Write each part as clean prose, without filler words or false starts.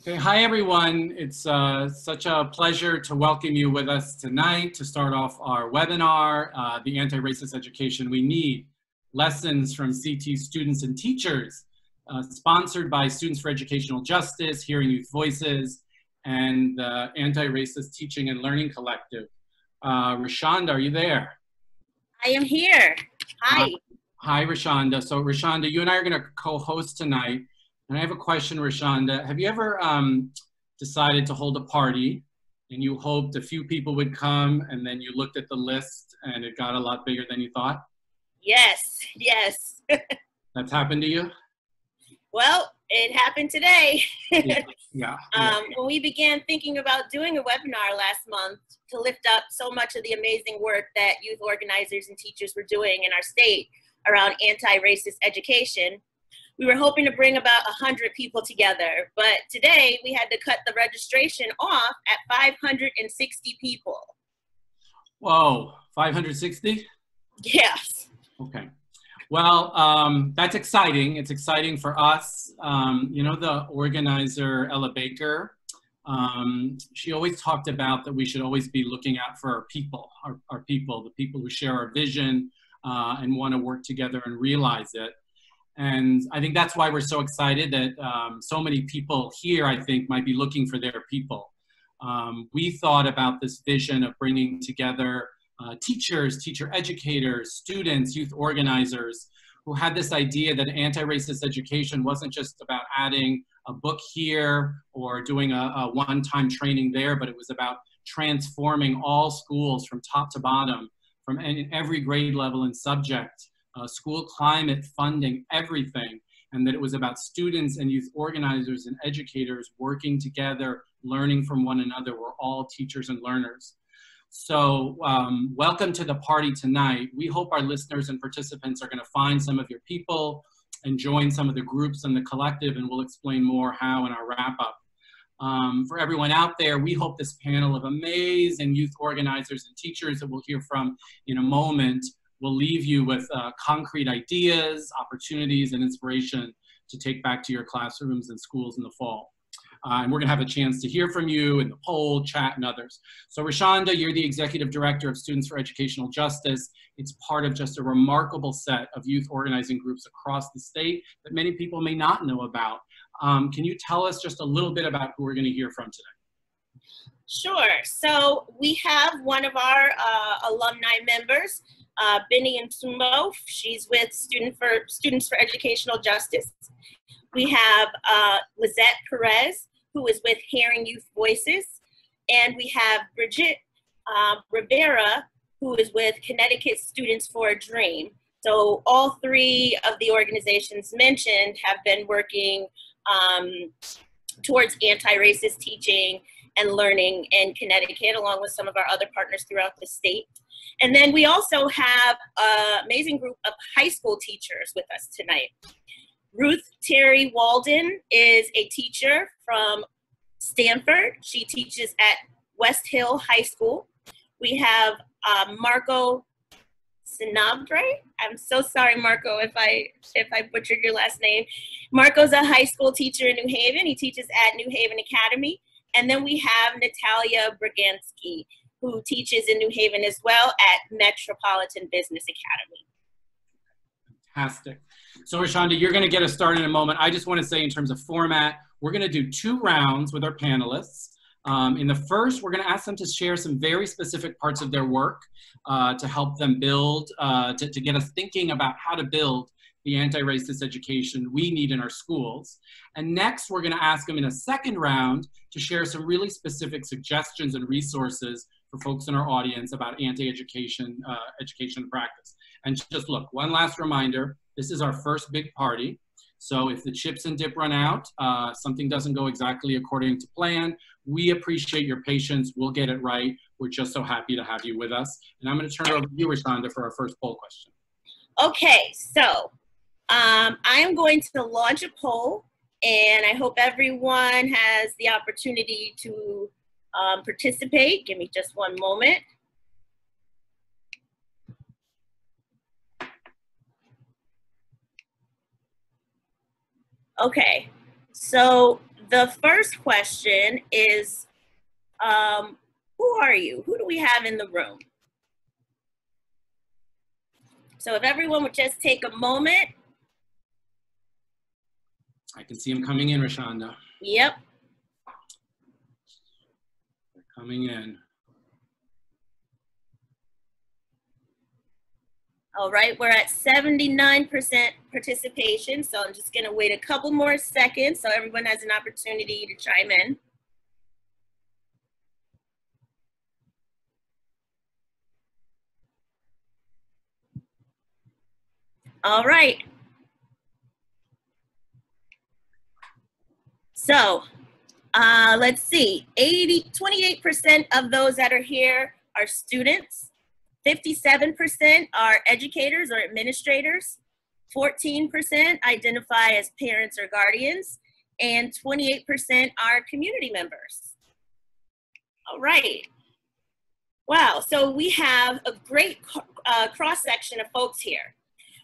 Okay, hi everyone. It's such a pleasure to welcome you with us tonight to start off our webinar, The Anti-Racist Education We Need, Lessons from CT Students and Teachers, sponsored by Students for Educational Justice, Hearing Youth Voices, and the Anti-Racist Teaching and Learning Collective. Rashonda, are you there? I am here. Hi. Hi, Rashonda. So Rashonda, you and I are going to co-host tonight. And I have a question, Rashonda. Have you ever decided to hold a party and you hoped a few people would come and then you looked at the list and it got a lot bigger than you thought? Yes, yes. That's happened to you? Well, it happened today. Yeah. When we began thinking about doing a webinar last month to lift up so much of the amazing work that youth organizers and teachers were doing in our state around anti-racist education, we were hoping to bring about 100 people together, but today we had to cut the registration off at 560 people. Whoa, 560? Yes. Okay. Well, that's exciting. It's exciting for us. You know, the organizer, Ella Baker, she always talked about that we should always be looking out for our people, our people, the people who share our vision and want to work together and realize it. And I think that's why we're so excited that so many people here, I think, might be looking for their people. We thought about this vision of bringing together teachers, teacher educators, students, youth organizers, who had this idea that anti-racist education wasn't just about adding a book here or doing a one-time training there, but it was about transforming all schools from top to bottom, from every grade level and subject. School climate, funding, everything, and that it was about students and youth organizers and educators working together, learning from one another. We're all teachers and learners. So welcome to the party tonight. We hope our listeners and participants are going to find some of your people and join some of the groups in the collective, and we'll explain more how in our wrap-up. For everyone out there, we hope this panel of amazing youth organizers and teachers that we'll hear from in a moment will leave you with concrete ideas, opportunities, and inspiration to take back to your classrooms and schools in the fall. And we're gonna have a chance to hear from you in the poll, chat, and others. So Rashonda, you're the Executive Director of Students for Educational Justice. It's part of just a remarkable set of youth organizing groups across the state that many people may not know about. Can you tell us just a little bit about who we're gonna hear from today? Sure, so we have one of our alumni members, Benny Nsumbo. She's with Students for Educational Justice. We have Lizette Perez, who is with Hearing Youth Voices. And we have Bridget Rivera, who is with Connecticut Students for a Dream. So all three of the organizations mentioned have been working towards anti-racist teaching and learning in Connecticut, along with some of our other partners throughout the state. And then we also have an amazing group of high school teachers with us tonight. Ruth Terry Walden is a teacher from Stanford. She teaches at West Hill High School. We have Marco Sinabre. I'm so sorry, Marco, if I butchered your last name. Marco's a high school teacher in New Haven. He teaches at New Haven Academy. And then we have Natalia Bragansky, who teaches in New Haven as well at Metropolitan Business Academy. Fantastic. So Rashonda, you're going to get us started in a moment. I just want to say in terms of format, we're going to do 2 rounds with our panelists. In the first, we're going to ask them to share some very specific parts of their work to help them build, to get us thinking about how to build the anti-racist education we need in our schools. And next, we're going to ask them in a second round to share some really specific suggestions and resources for folks in our audience about anti-education education practice. And just look, one last reminder, this is our first big party. So if the chips and dip run out, something doesn't go exactly according to plan, we appreciate your patience. We'll get it right. We're just so happy to have you with us. And I'm going to turn it over to you, Rashonda, for our first poll question. Okay, so I am going to launch a poll, and I hope everyone has the opportunity to participate. Give me just one moment. Okay, so The first question is, who are you? Who do we have in the room? So if everyone would just take a moment. I can see them coming in, Rashonda. Yep. They're coming in. All right, we're at 79% participation, so I'm just gonna wait a couple more seconds so everyone has an opportunity to chime in. All right. So let's see, 28% of those that are here are students. 57% are educators or administrators, 14% identify as parents or guardians, and 28% are community members. All right. Wow, so we have a great cross-section of folks here.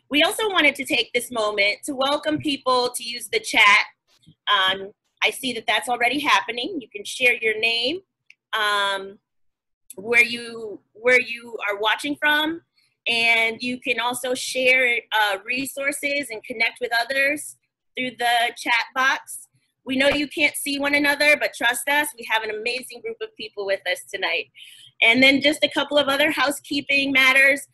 We also wanted to take this moment to welcome people to use the chat. I see that that's already happening. You can share your name, where you are watching from, and you can also share resources and connect with others through the chat box. We know you can't see one another, but trust us, we have an amazing group of people with us tonight. And then just a couple of other housekeeping matters.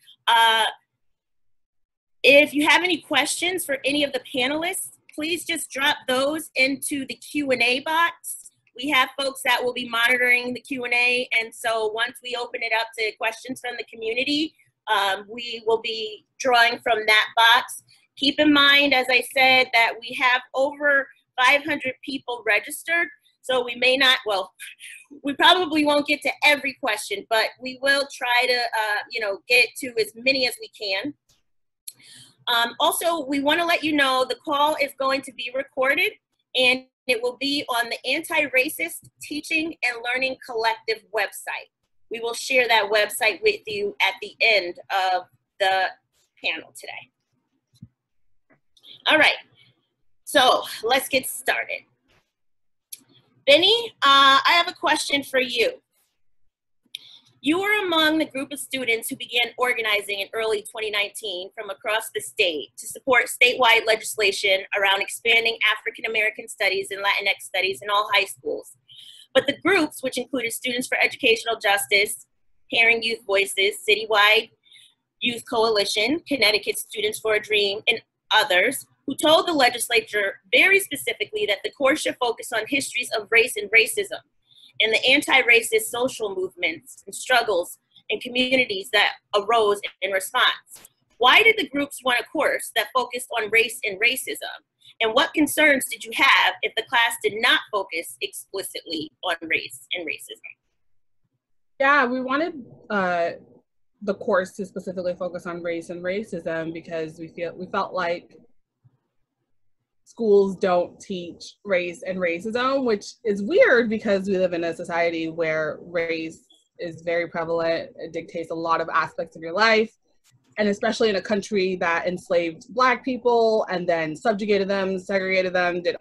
If you have any questions for any of the panelists, please just drop those into the Q&A box. We have folks that will be monitoring the Q&A, and so once we open it up to questions from the community, we will be drawing from that box. Keep in mind, as I said, that we have over 500 people registered, so we may not, well, we probably won't get to every question, but we will try to, get to as many as we can. Also, we want to let you know the call is going to be recorded, and it will be on the Anti-Racist Teaching and Learning Collective website. We will share that website with you at the end of the panel today. All right, so let's get started. Benny, I have a question for you. You were among the group of students who began organizing in early 2019 from across the state to support statewide legislation around expanding African American studies and Latinx studies in all high schools. But the groups, which included Students for Educational Justice, Pairing Youth Voices, Citywide Youth Coalition, Connecticut Students for a Dream, and others, who told the legislature very specifically that the course should focus on histories of race and racism, and the anti-racist social movements and struggles and communities that arose in response. Why did the groups want a course that focused on race and racism? And what concerns did you have if the class did not focus explicitly on race and racism? Yeah, we wanted the course to specifically focus on race and racism because we felt like schools don't teach race and racism, which is weird because we live in a society where race is very prevalent. It dictates a lot of aspects of your life. And especially in a country that enslaved Black people and then subjugated them, segregated them, did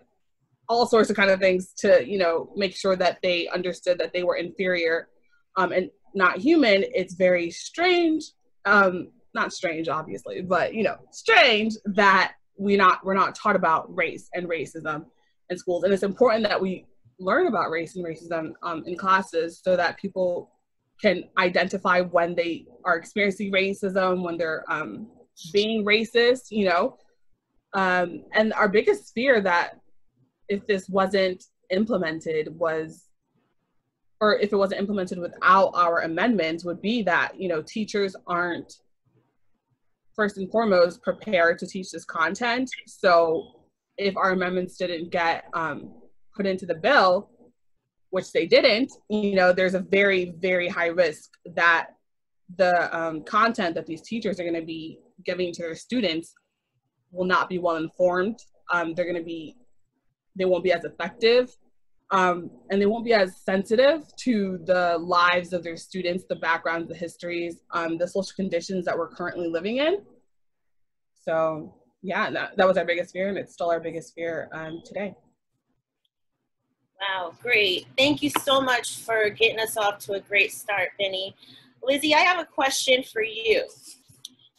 all sorts of kind of things to, make sure that they understood that they were inferior and not human. It's very strange, not strange, obviously, but, strange that we're not taught about race and racism in schools. And it's important that we learn about race and racism in classes so that people can identify when they are experiencing racism, when they're being racist, and our biggest fear that if this wasn't implemented or if it wasn't implemented without our amendments would be that, teachers aren't first and foremost prepared to teach this content. So if our amendments didn't get put into the bill, which they didn't, there's a very, very high risk that the content that these teachers are going to be giving to their students will not be well informed. They won't be as effective, and they won't be as sensitive to the lives of their students, the backgrounds, the histories, the social conditions that we're currently living in. So yeah, that was our biggest fear, and it's still our biggest fear today. Wow, great. Thank you so much for getting us off to a great start, Benny. Lizzie, I have a question for you.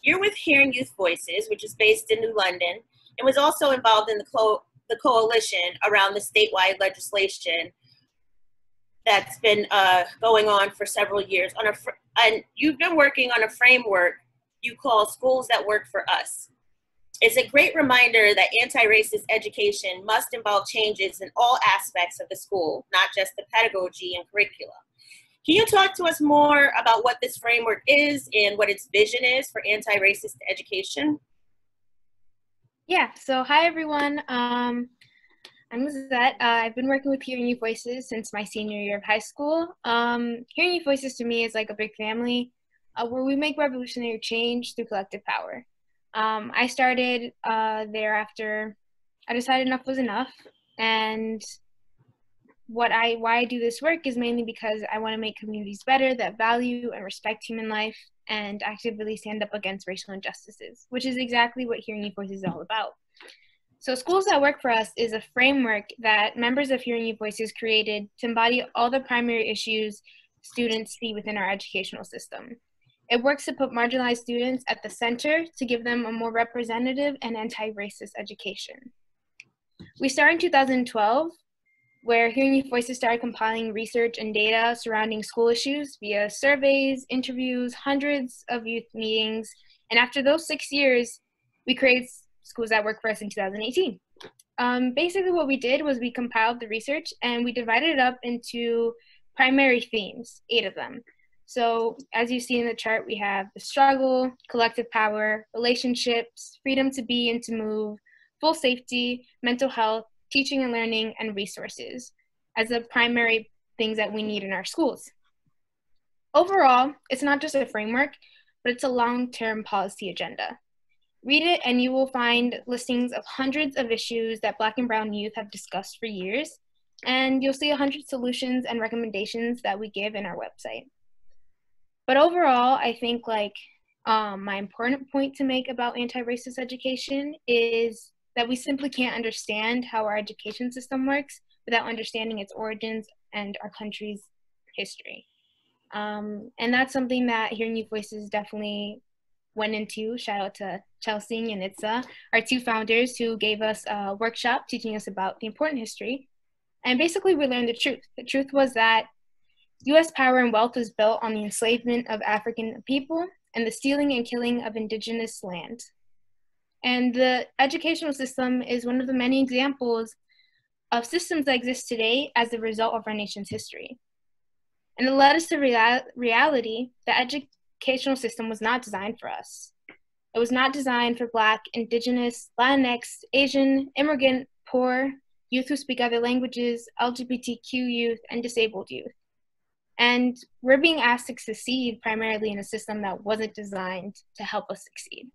You're with Hearing Youth Voices, which is based in New London, and was also involved in the coalition around the statewide legislation that's been going on for several years. And you've been working on a framework you call Schools That Work for Us. It's a great reminder that anti-racist education must involve changes in all aspects of the school, not just the pedagogy and curriculum. Can you talk to us more about what this framework is and what its vision is for anti-racist education? Yeah, so hi everyone. I'm Lizette. I've been working with Hearing Youth Voices since my senior year of high school. Hearing Youth Voices to me is like a big family where we make revolutionary change through collective power. I started there after I decided enough was enough, and why I do this work is mainly because I want to make communities better that value and respect human life and actively stand up against racial injustices, which is exactly what Hearing Youth Voices is all about. So Schools That Work for Us is a framework that members of Hearing Youth Voices created to embody all the primary issues students see within our educational system. It works to put marginalized students at the center to give them a more representative and anti-racist education. We started in 2012, where Hearing Youth Voices started compiling research and data surrounding school issues via surveys, interviews, hundreds of youth meetings, and after those 6 years, we created Schools That Work for Us in 2018. Basically what we did was we compiled the research and we divided it up into primary themes, 8 of them. So as you see in the chart, we have the struggle, collective power, relationships, freedom to be and to move, full safety, mental health, teaching and learning, and resources as the primary things that we need in our schools. Overall, it's not just a framework, but it's a long-term policy agenda. Read it and you will find listings of hundreds of issues that Black and Brown youth have discussed for years, and you'll see 100 solutions and recommendations that we give in our website. But overall, I think my important point to make about anti-racist education is that we simply can't understand how our education system works without understanding its origins and our country's history. And that's something that Hearing Youth Voices definitely went into. Shout out to Chelsea and Itza, our 2 founders who gave us a workshop teaching us about the important history. And basically we learned the truth. The truth was that US power and wealth was built on the enslavement of African people and the stealing and killing of indigenous land. And the educational system is one of the many examples of systems that exist today as a result of our nation's history. And it led us to reality that educational system was not designed for us. It was not designed for Black, Indigenous, Latinx, Asian, immigrant, poor, youth who speak other languages, LGBTQ youth, and disabled youth. And we're being asked to succeed primarily in a system that wasn't designed to help us succeed.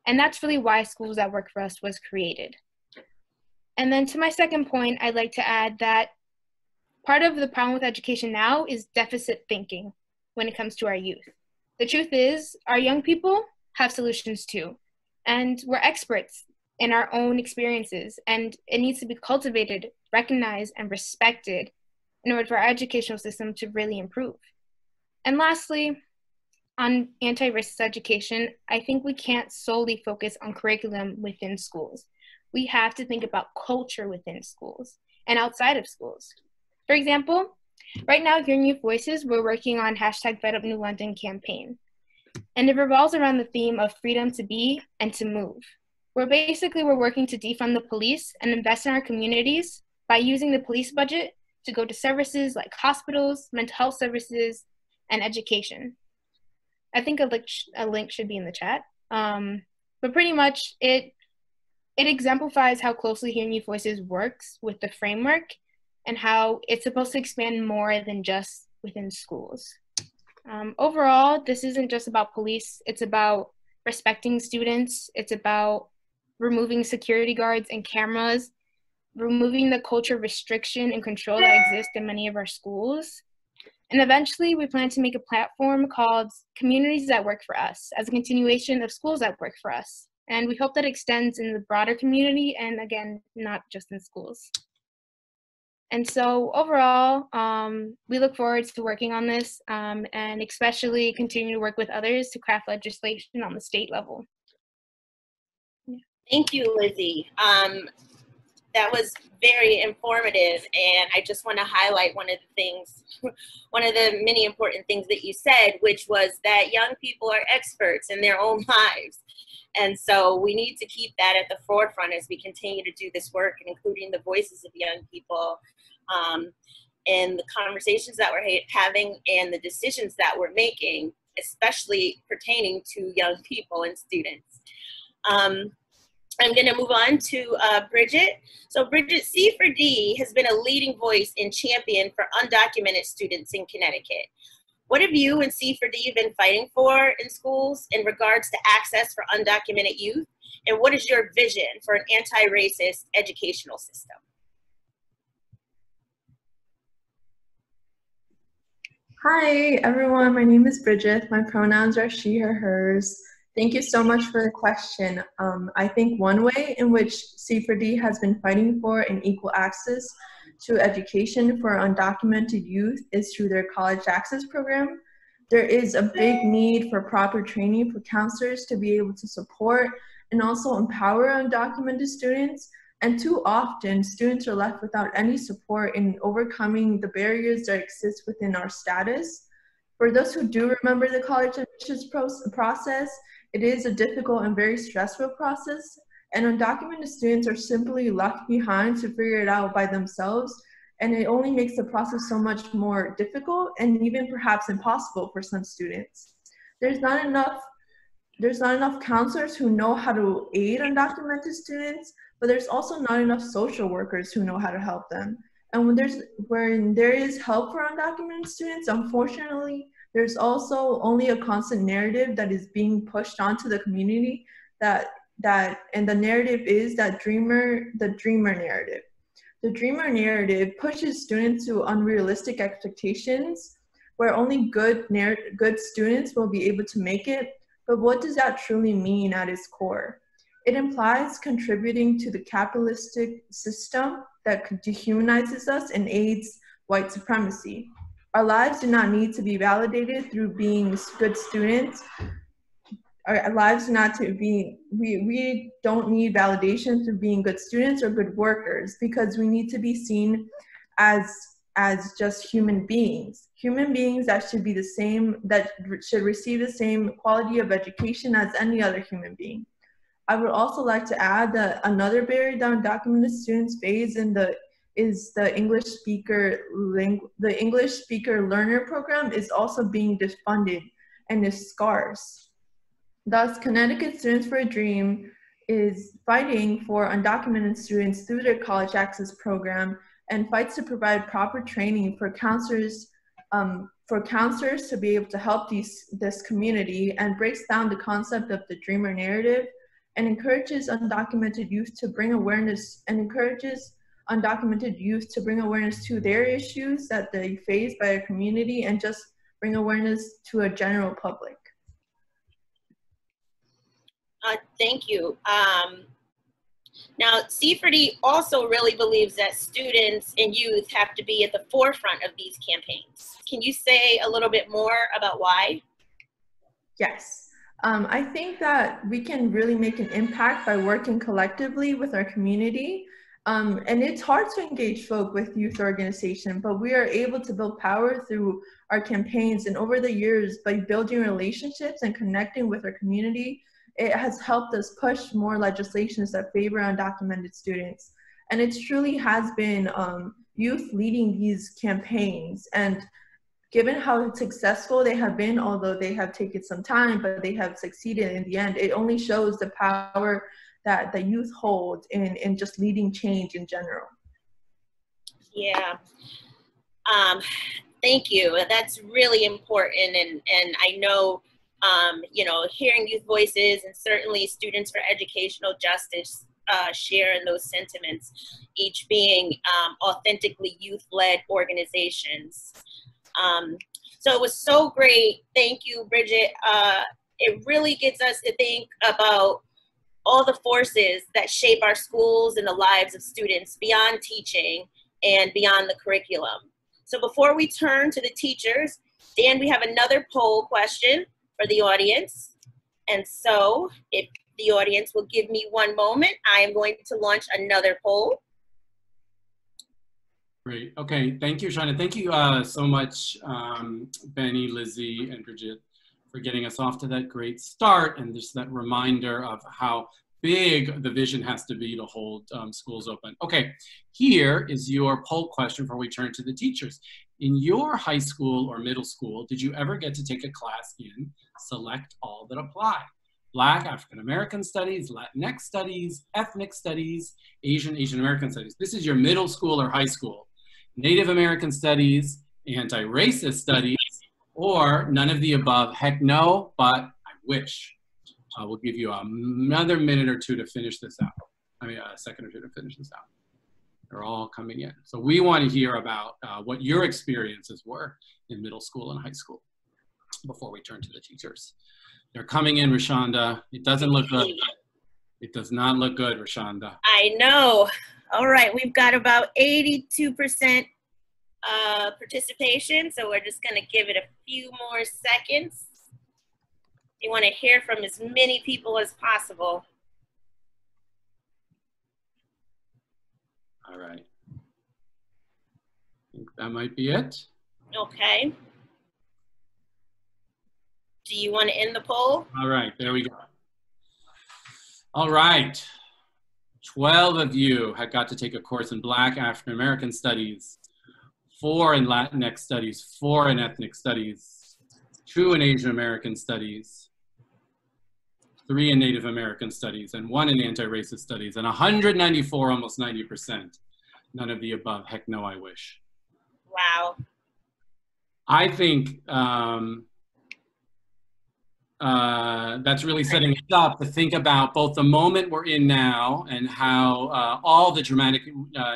And that's really why Schools That Work for Us was created. And then to my second point, I'd like to add that part of the problem with education now is deficit thinking when it comes to our youth. The truth is, our young people have solutions too. And we're experts in our own experiences, and it needs to be cultivated, recognized, and respected in order for our educational system to really improve. And lastly, on anti-racist education, I think we can't solely focus on curriculum within schools. We have to think about culture within schools and outside of schools. For example, right now, Hearing Youth Voices, we're working on #FedUpNewLondon campaign. And it revolves around the theme of freedom to be and to move. We're working to defund the police and invest in our communities by using the police budget to go to services like hospitals, mental health services, and education. I think a link should be in the chat. But pretty much it exemplifies how closely Hearing Youth Voices works with the framework and how it's supposed to expand more than just within schools. Overall, this isn't just about police. It's about respecting students. It's about removing security guards and cameras, removing the culture of restriction and control that exists in many of our schools. And eventually, we plan to make a platform called Communities That Work for Us as a continuation of Schools That Work for Us. And we hope that extends in the broader community and, again, not just in schools. And so overall, we look forward to working on this and especially continue to work with others to craft legislation on the state level. Thank you, Lizzie. That was very informative, and I just want to highlight one of the many important things that you said, which was that young people are experts in their own lives. And so we need to keep that at the forefront as we continue to do this work, and including the voices of young people in the conversations that we're having and the decisions that we're making, especially pertaining to young people and students. I'm going to move on to Bridget. So Bridget, C4D has been a leading voice and champion for undocumented students in Connecticut. What have you and C4D been fighting for in schools in regards to access for undocumented youth? And what is your vision for an anti-racist educational system? Hi, everyone. My name is Bridget. My pronouns are she, her, hers. Thank you so much for the question. I think one way in which C4D has been fighting for an equal access to education for undocumented youth is through their college access program. There is a big need for proper training for counselors to be able to support and also empower undocumented students. And too often, students are left without any support in overcoming the barriers that exist within our status. For those who do remember the college admissions process, it is a difficult and very stressful process, and undocumented students are simply left behind to figure it out by themselves, and it only makes the process so much more difficult and even perhaps impossible for some students. There's not enough counselors who know how to aid undocumented students, but there's also not enough social workers who know how to help them. And when there is help for undocumented students, unfortunately, there's also only a constant narrative that is being pushed onto the community and the narrative is that the dreamer narrative. The dreamer narrative pushes students to unrealistic expectations where only good students will be able to make it. But what does that truly mean at its core? It implies contributing to the capitalistic system that dehumanizes us and aids white supremacy. Our lives do not need to be validated through being good students. Our lives do not to be, we don't need validation through being good students or good workers, because we need to be seen as just human beings that should be the same, that should receive the same quality of education as any other human being. I would also like to add that another barrier that undocumented students face is the English speaker learner program is also being defunded and is scarce. Thus, Connecticut Students for a Dream is fighting for undocumented students through their college access program and fights to provide proper training for counselors to be able to help this community, and breaks down the concept of the dreamer narrative and encourages undocumented youth to bring awareness to their issues that they face by a community, and just bring awareness to a general public. Thank you. Now, C4D also really believes that students and youth have to be at the forefront of these campaigns. Can you say a little bit more about why? Yes. I think that we can really make an impact by working collectively with our community. And it's hard to engage folk with youth organization, but we are able to build power through our campaigns. And over the years, by building relationships and connecting with our community, it has helped us push more legislations that favor undocumented students. And it truly has been youth leading these campaigns. And given how successful they have been, although they have taken some time, but they have succeeded in the end, it only shows the power that the youth hold in just leading change in general. Yeah, thank you. That's really important, and I know, you know, hearing youth voices and certainly Students for Educational Justice share in those sentiments, each being authentically youth-led organizations. So it was so great. Thank you, Bridget. It really gets us to think about all the forces that shape our schools and the lives of students beyond teaching, and beyond the curriculum. So before we turn to the teachers, Dan, we have another poll question for the audience. And so if the audience will give me one moment, I am going to launch another poll. Great. Okay. Thank you, Shauna. Thank you so much, Benny, Lizzie, and Bridget, for getting us off to that great start and just that reminder of how big the vision has to be to hold schools open. Okay. Here is your poll question before we turn to the teachers. In your high school or middle school, did you ever get to take a class in Select All That Apply? Black, African American Studies, Latinx Studies, Ethnic Studies, Asian American Studies. This is your middle school or high school. Native American Studies, Anti-Racist Studies, or none of the above. Heck no, but I wish. We'll give you another minute or two to finish this out. I mean, a second or two to finish this out. They're all coming in. So we want to hear about what your experiences were in middle school and high school before we turn to the teachers. They're coming in, Rashonda. It doesn't look good. It does not look good, Rashonda. I know. All right, we've got about 82% participation, so we're just going to give it a few more seconds. We want to hear from as many people as possible. All right. I think that might be it. Okay. Do you want to end the poll? All right, there we go. All right. 12 of you had got to take a course in Black African American Studies, 4 in Latinx Studies, 4 in Ethnic Studies, 2 in Asian American Studies, 3 in Native American Studies, and 1 in Anti-Racist Studies, and 194, almost 90%. None of the above. Heck no, I wish. Wow. I think that's really setting us up to think about both the moment we're in now and how all the dramatic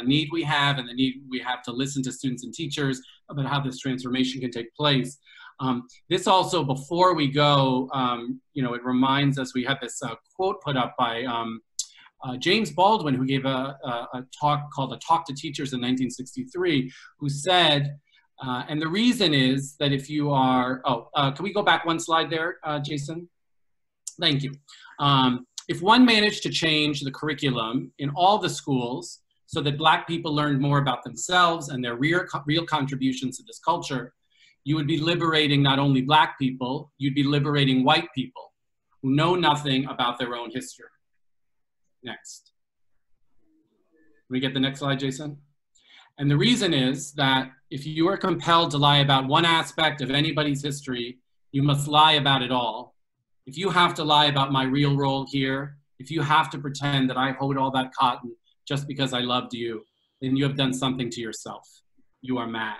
need we have and the need we have to listen to students and teachers about how this transformation can take place. This also, before we go, it reminds us, we had this quote put up by James Baldwin, who gave a talk called A Talk to Teachers in 1963, who said, and the reason is that if you are, can we go back one slide there, Jason? Thank you. If one managed to change the curriculum in all the schools so that Black people learned more about themselves and their real contributions to this culture, you would be liberating not only Black people, you'd be liberating white people who know nothing about their own history. Next. Can we get the next slide, Jason? And the reason is that if you are compelled to lie about one aspect of anybody's history, you must lie about it all. If you have to lie about my real role here, if you have to pretend that I hoed all that cotton just because I loved you, then you have done something to yourself. You are mad.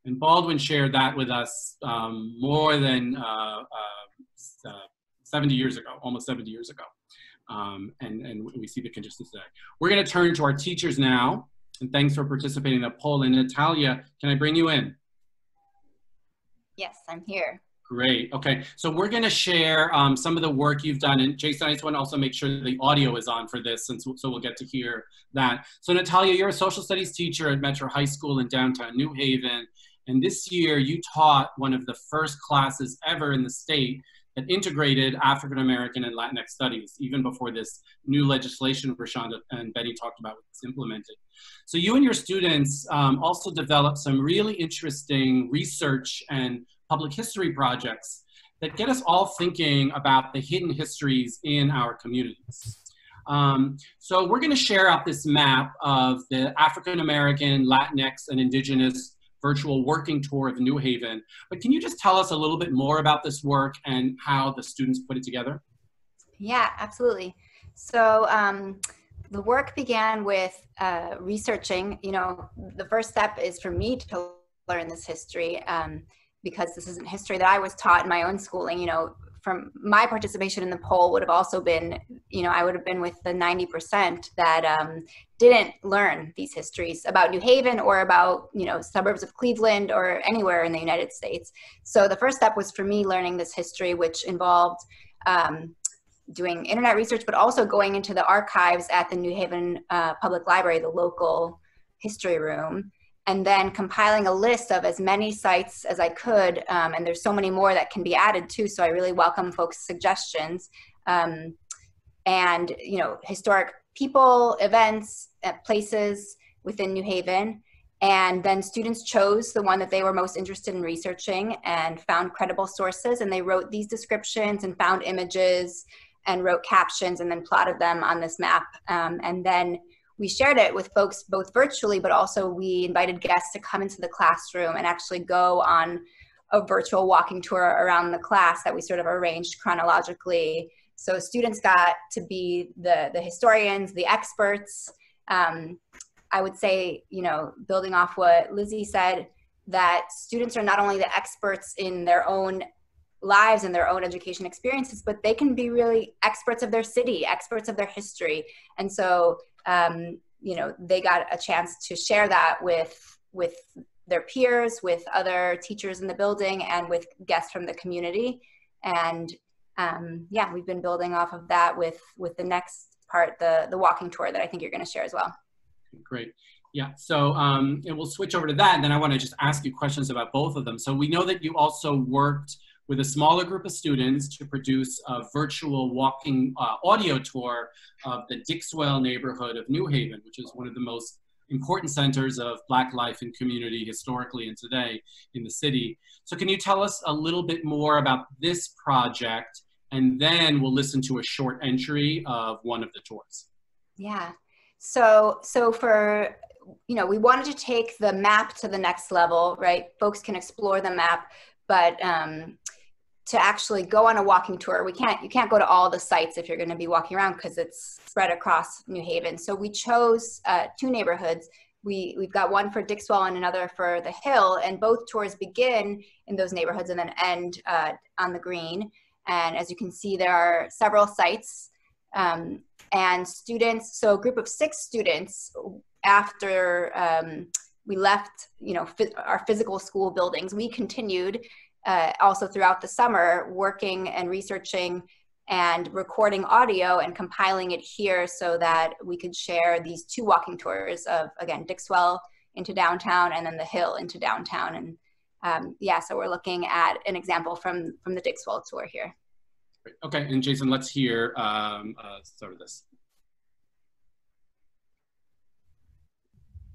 And Baldwin shared that with us more than 70 years ago, almost 70 years ago. And we see the conditions today. We're going to turn to our teachers now. And thanks for participating in the poll. And Natalia, can I bring you in? Yes, I'm here. Great. Okay. So we're going to share some of the work you've done. And Jason, I just want to also make sure that the audio is on for this, so we'll get to hear that. So Natalia, you're a social studies teacher at Metro High School in downtown New Haven. And this year you taught one of the first classes ever in the state that integrated African American and Latinx studies, even before this new legislation Rashonda and Betty talked about was implemented. So you and your students also developed some really interesting research and public history projects that get us all thinking about the hidden histories in our communities. So we're gonna share out this map of the African American, Latinx, and Indigenous virtual working tour of New Haven. But can you just tell us a little bit more about this work and how the students put it together? Yeah, absolutely. So the work began with researching, the first step is for me to learn this history because this isn't history that I was taught in my own schooling. From my participation in the poll would have also been, I would have been with the 90% that didn't learn these histories about New Haven or about, suburbs of Cleveland or anywhere in the United States. So the first step was for me learning this history, which involved doing internet research, but also going into the archives at the New Haven Public Library, the local history room, and then compiling a list of as many sites as I could. And there's so many more that can be added too. So I really welcome folks' suggestions. And, you know, historic people, events, places within New Haven. And then students chose the one that they were most interested in researching and found credible sources. And they wrote these descriptions and found images and wrote captions and then plotted them on this map. And then we shared it with folks both virtually, but also we invited guests to come into the classroom and actually go on a virtual walking tour around the class that we sort of arranged chronologically. So students got to be the historians, the experts. I would say, you know, building off what Lizzie said, that students are not only the experts in their own lives and their own education experiences, but they can be really experts of their city, experts of their history. And so, you know, they got a chance to share that with their peers, with other teachers in the building, and with guests from the community. And yeah, we've been building off of that with the next part, the walking tour that I think you're going to share as well. Great. Yeah, so and we'll switch over to that, and then I want to just ask you questions about both of them. So we know that you also worked with a smaller group of students to produce a virtual walking audio tour of the Dixwell neighborhood of New Haven, which is one of the most important centers of Black life and community historically and today in the city. So can you tell us a little bit more about this project, and then we'll listen to a short entry of one of the tours. Yeah. So for, you know, we wanted to take the map to the next level, right? Folks can explore the map, but to actually go on a walking tour, you can't go to all the sites if you're going to be walking around because it's spread across New Haven. So we chose two neighborhoods. We've got one for Dixwell and another for the Hill, and both tours begin in those neighborhoods and then end on the Green. And as you can see, there are several sites. And students, so a group of 6 students, after we left, you know, our physical school buildings, we continued also throughout the summer working and researching and recording audio and compiling it here so that we could share these 2 walking tours of, again, Dixwell into downtown and then the Hill into downtown. And yeah, so we're looking at an example from the Dixwell tour here. Okay, and Jason, let's hear sort of this.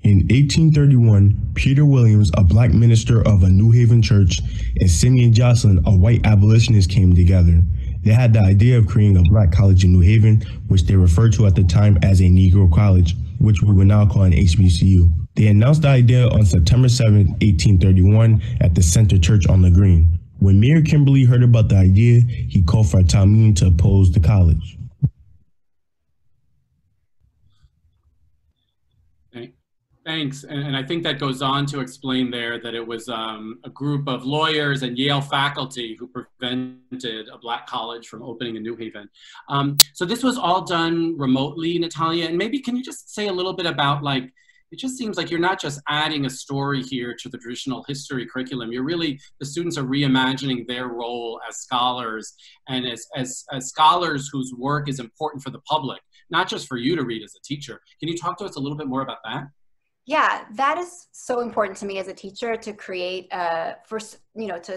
In 1831, Peter Williams, a Black minister of a New Haven church, and Simeon Jocelyn, a white abolitionist, came together. They had the idea of creating a Black college in New Haven, which they referred to at the time as a Negro college, which we would now call an HBCU. They announced the idea on September 7, 1831, at the Center Church on the Green. When Mayor Kimberly heard about the idea, he called for a town meeting to oppose the college. Thanks, and I think that goes on to explain there that it was a group of lawyers and Yale faculty who prevented a Black college from opening in New Haven. So this was all done remotely, Natalia, and maybe can you just say a little bit about, like, it just seems like you're not just adding a story here to the traditional history curriculum. You're really, the students are reimagining their role as scholars and as scholars whose work is important for the public, not just for you to read as a teacher. Can you talk to us a little bit more about that? Yeah, that is so important to me as a teacher, to create, to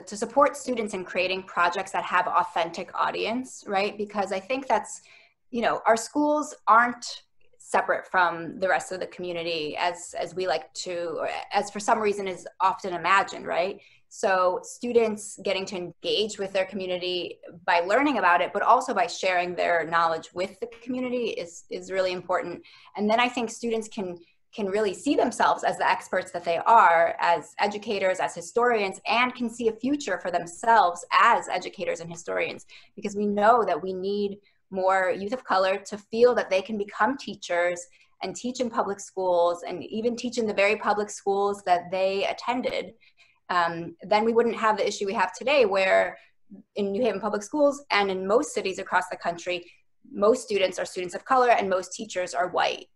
support students in creating projects that have authentic audience, right? Because I think that's, you know, our schools aren't separate from the rest of the community as we like to, or as for some reason is often imagined, right? So students getting to engage with their community by learning about it, but also by sharing their knowledge with the community is really important. And then I think students can really see themselves as the experts that they are, as educators, as historians, and can see a future for themselves as educators and historians, because we know that we need more youth of color to feel that they can become teachers and teach in public schools, and even teach in the very public schools that they attended. Then we wouldn't have the issue we have today, where in New Haven public schools and in most cities across the country, most students are students of color and most teachers are white.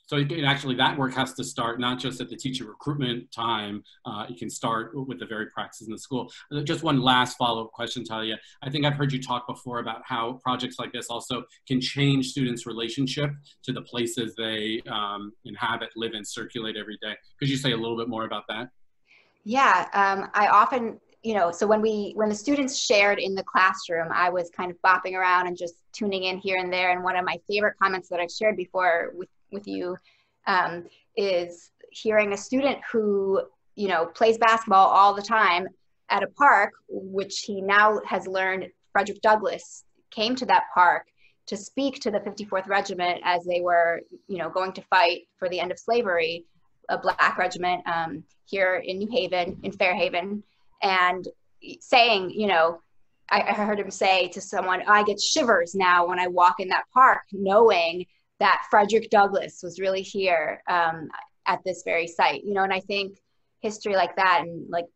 So actually that work has to start not just at the teacher recruitment time, it can start with the very practice in the school. Just one last follow-up question, Talia. I think I've heard you talk before about how projects like this also can change students' relationship to the places they inhabit, live, and circulate every day. Could you say a little bit more about that? Yeah, I often, so when the students shared in the classroom, I was kind of bopping around and just tuning in here and there. And one of my favorite comments that I've shared before with you is hearing a student who, plays basketball all the time at a park, which he now has learned Frederick Douglass came to that park to speak to the 54th Regiment as they were, going to fight for the end of slavery, a Black regiment here in New Haven, in Fairhaven, and saying, I heard him say to someone, I get shivers now when I walk in that park, knowing that Frederick Douglass was really here at this very site, and I think history like that and like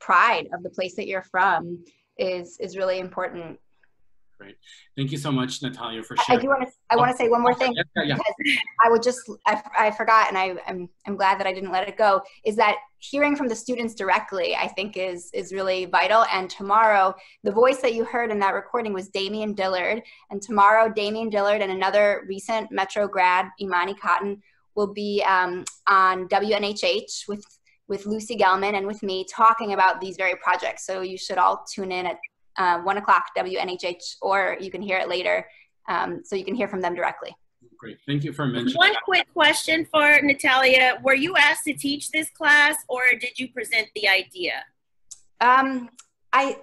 pride of the place that you're from is really important. Great. Thank you so much, Natalia, for sharing. I want to say one more thing. Yeah. Because I forgot, and I'm glad that I didn't let it go, is that hearing from the students directly, I think is really vital. And tomorrow, the voice that you heard in that recording was Damian Dillard. And tomorrow, Damian Dillard and another recent Metro grad, Imani Cotton, will be on WNHH with Lucy Gelman and with me talking about these very projects. So you should all tune in at 1 o'clock WNHH, or you can hear it later, so you can hear from them directly. Great, thank you for mentioning One that. quick question for Natalia. Were you asked to teach this class, or did you present the idea? I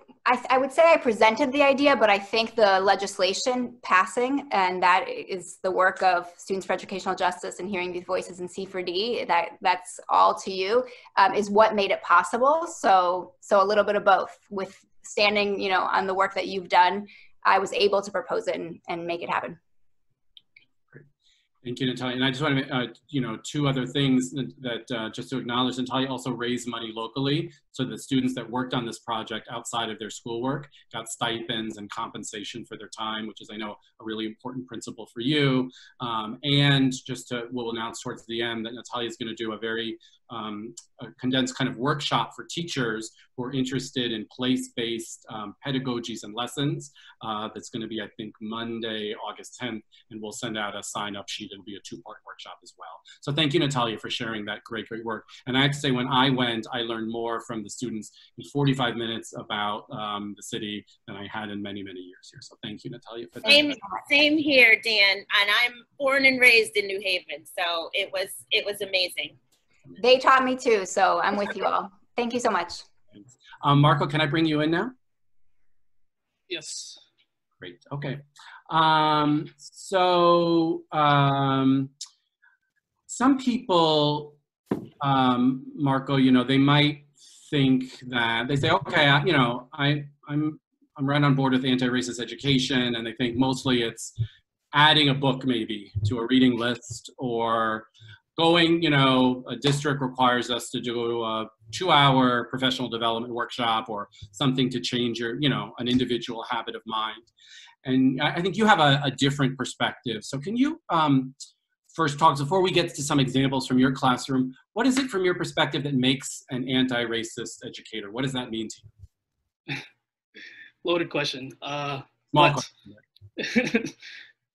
would say I presented the idea, but I think the legislation passing, and that is the work of Students for Educational Justice and Hearing Youth Voices in C4D, that's all to you, is what made it possible. So a little bit of both. With standing, on the work that you've done, I was able to propose it and make it happen. Great. Thank you, Natalia. And I just want to, two other things that just to acknowledge, Natalia also raised money locally. So the students that worked on this project outside of their schoolwork got stipends and compensation for their time, which is, I know, a really important principle for you. And we'll announce towards the end that Natalia is going to do a very a condensed kind of workshop for teachers who are interested in place-based pedagogies and lessons. That's going to be, I think, Monday, August 10th, and we'll send out a sign-up sheet. It'll be a two-part workshop as well. So thank you, Natalia, for sharing that great work. And I have to say, when I went, I learned more from the students in 45 minutes about the city than I had in many, many years here. So thank you, Natalia, for that. Same here, Dan. And I'm born and raised in New Haven, so it was amazing. They taught me too, so I'm with you all. Thank you so much. Thanks. Marco, can I bring you in now? Yes. Great, okay. Some people, Marco, they might think that, they say, okay, I'm right on board with anti-racist education, and they think mostly it's adding a book maybe to a reading list, or going, a district requires us to do a 2-hour professional development workshop or something to change your, an individual habit of mind. And I think you have a different perspective. So can you first talk, before we get to some examples from your classroom, what is it from your perspective that makes an anti-racist educator? What does that mean to you? Loaded question. Small question.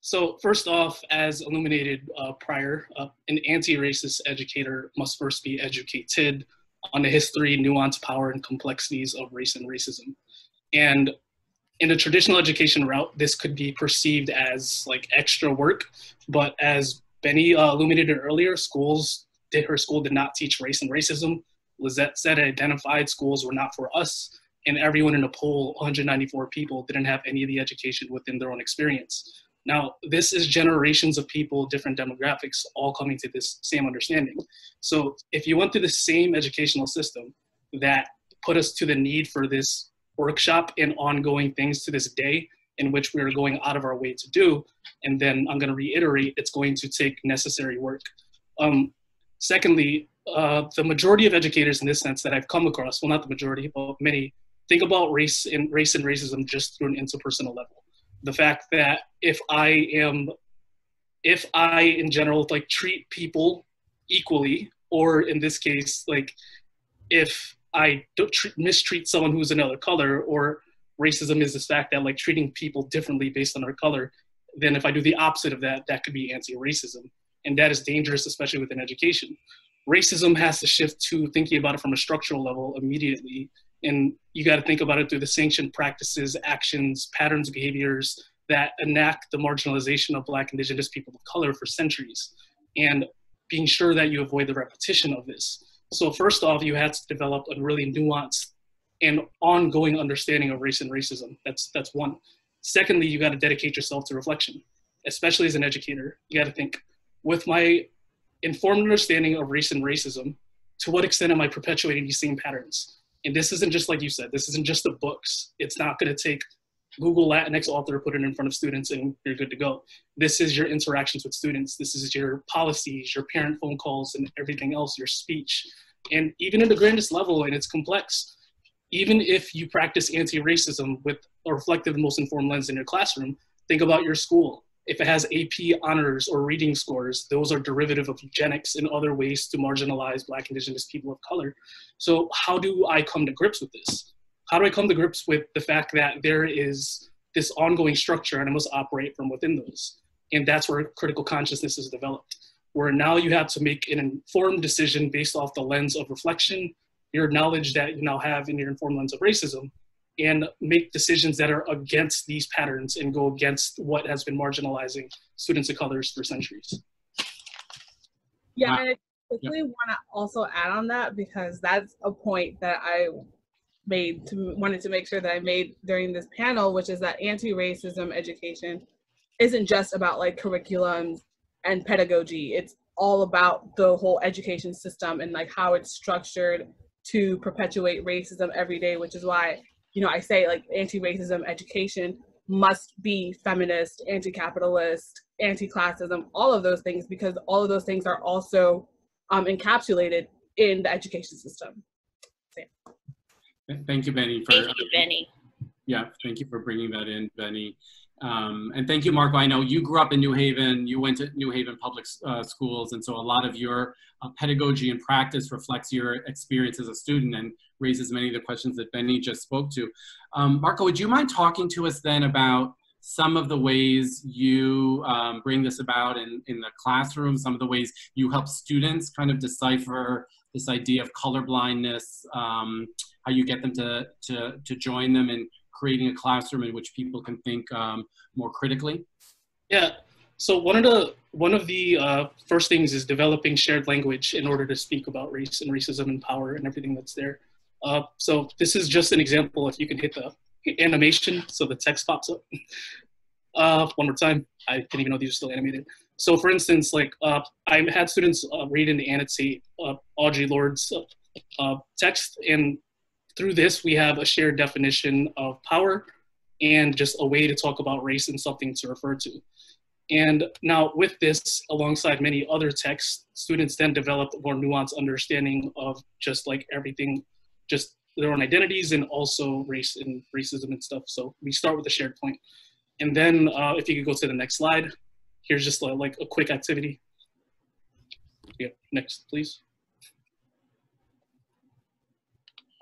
So first off, as illuminated prior, an anti-racist educator must first be educated on the history, nuance, power, and complexities of race and racism. And in a traditional education route, this could be perceived as like extra work, but as Benny illuminated earlier, her school did not teach race and racism. Lizette said identified schools were not for us, and everyone in the poll, 194 people, didn't have any of the education within their own experience. Now, this is generations of people, different demographics, all coming to this same understanding. So if you went through the same educational system that put us to the need for this workshop and ongoing things to this day, in which we are going out of our way to do, and then I'm going to reiterate, it's going to take necessary work. Secondly, the majority of educators in this sense that I've come across, well, not the majority, but many, think about race and racism just through an interpersonal level. The fact that if I am if I, in general, like treat people equally, or in this case, like if I don't mistreat someone who's another color, or racism is this fact that like treating people differently based on their color, then if I do the opposite of that, that could be anti-racism. And that is dangerous, especially within education. Racism has to shift to thinking about it from a structural level immediately. And you got to think about it through the sanctioned practices, actions, patterns, behaviors that enact the marginalization of Black, Indigenous people of color for centuries, and being sure that you avoid the repetition of this. So first off, you have to develop a really nuanced and ongoing understanding of race and racism. That's one. Secondly, you got to dedicate yourself to reflection, especially as an educator. You got to think, with my informed understanding of race and racism, to what extent am I perpetuating these same patterns? And this isn't just, like you said, this isn't just the books. It's not going to take Google Latinx author, put it in front of students, and you're good to go. This is your interactions with students. This is your policies, your parent phone calls, and everything else, your speech. And even in the grandest level, and it's complex, even if you practice anti-racism with a reflective and most informed lens in your classroom, think about your school. If it has AP honors or reading scores, those are derivative of eugenics and other ways to marginalize Black, Indigenous people of color. So how do I come to grips with this? How do I come to grips with the fact that there is this ongoing structure and I must operate from within those? And that's where critical consciousness is developed, where now you have to make an informed decision based off the lens of reflection, your knowledge that you now have in your informed lens of racism, and make decisions that are against these patterns and go against what has been marginalizing students of colors for centuries. Yeah, and I quickly want to also add on that, because that's a point that I wanted to make sure that I made during this panel, which is that anti-racism education isn't just about like curriculums and pedagogy. It's all about the whole education system and like how it's structured to perpetuate racism every day, which is why, you know, I say like anti-racism education must be feminist, anti-capitalist, anti-classism, all of those things, because all of those things are also encapsulated in the education system. So, yeah. Thank you, Benny. Thank you, Benny. Yeah, thank you for bringing that in, Benny. And thank you, Marco. I know you grew up in New Haven. You went to New Haven public schools, and so a lot of your pedagogy and practice reflects your experience as a student and raises many of the questions that Benny just spoke to. Marco, would you mind talking to us then about some of the ways you bring this about in the classroom, some of the ways you help students kind of decipher this idea of colorblindness, how you get them to join them in creating a classroom in which people can think more critically? Yeah, so one of the first things is developing shared language in order to speak about race and racism and power and everything that's there. So this is just an example. If you can hit the animation so the text pops up. One more time. I didn't even know these are still animated. So for instance, like I had students read and annotate Audre Lorde's text, and through this we have a shared definition of power and just a way to talk about race and something to refer to. And now with this, alongside many other texts, students then develop a more nuanced understanding of just like everything, just their own identities and also race and racism and stuff. So we start with a shared point. And then if you could go to the next slide, here's just like a quick activity. Yeah, next, please.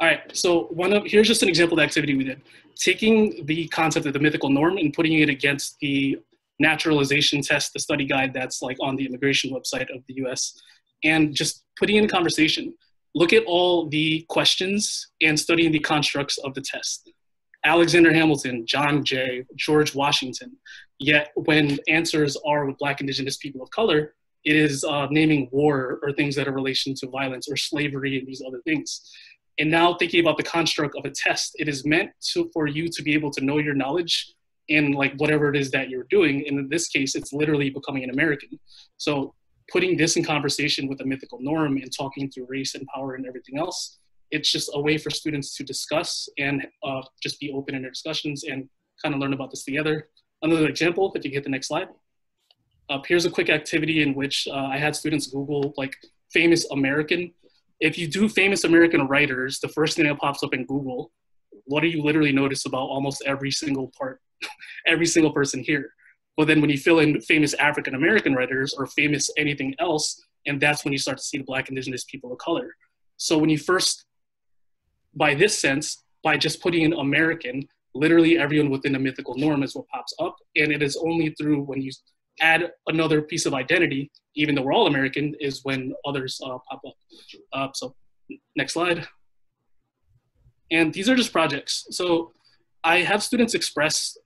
All right, so here's just an example of the activity we did. Taking the concept of the mythical norm and putting it against the naturalization test, the study guide that's like on the immigration website of the US, and just putting in conversation. Look at all the questions and studying the constructs of the test. Alexander Hamilton, John Jay, George Washington. Yet when answers are with Black, Indigenous people of color, it is naming war or things that are relation to violence or slavery and these other things. And now thinking about the construct of a test, it is meant for you to be able to know your knowledge in like whatever it is that you're doing. And in this case, it's literally becoming an American. So putting this in conversation with a mythical norm and talking through race and power and everything else, it's just a way for students to discuss and just be open in their discussions and kind of learn about this together. Another example, if you get the next slide. Here's a quick activity in which I had students Google like famous American. If you do famous American writers, the first thing that pops up in Google, what do you literally notice about almost every single part, every single person here? But then when you fill in famous African-American writers or famous anything else, and that's when you start to see the Black, Indigenous, people of color. So when you first, by this sense, by just putting in American, literally everyone within a mythical norm is what pops up. And it is only through when you add another piece of identity, even though we're all American, is when others pop up. So next slide. And these are just projects. So I have students express,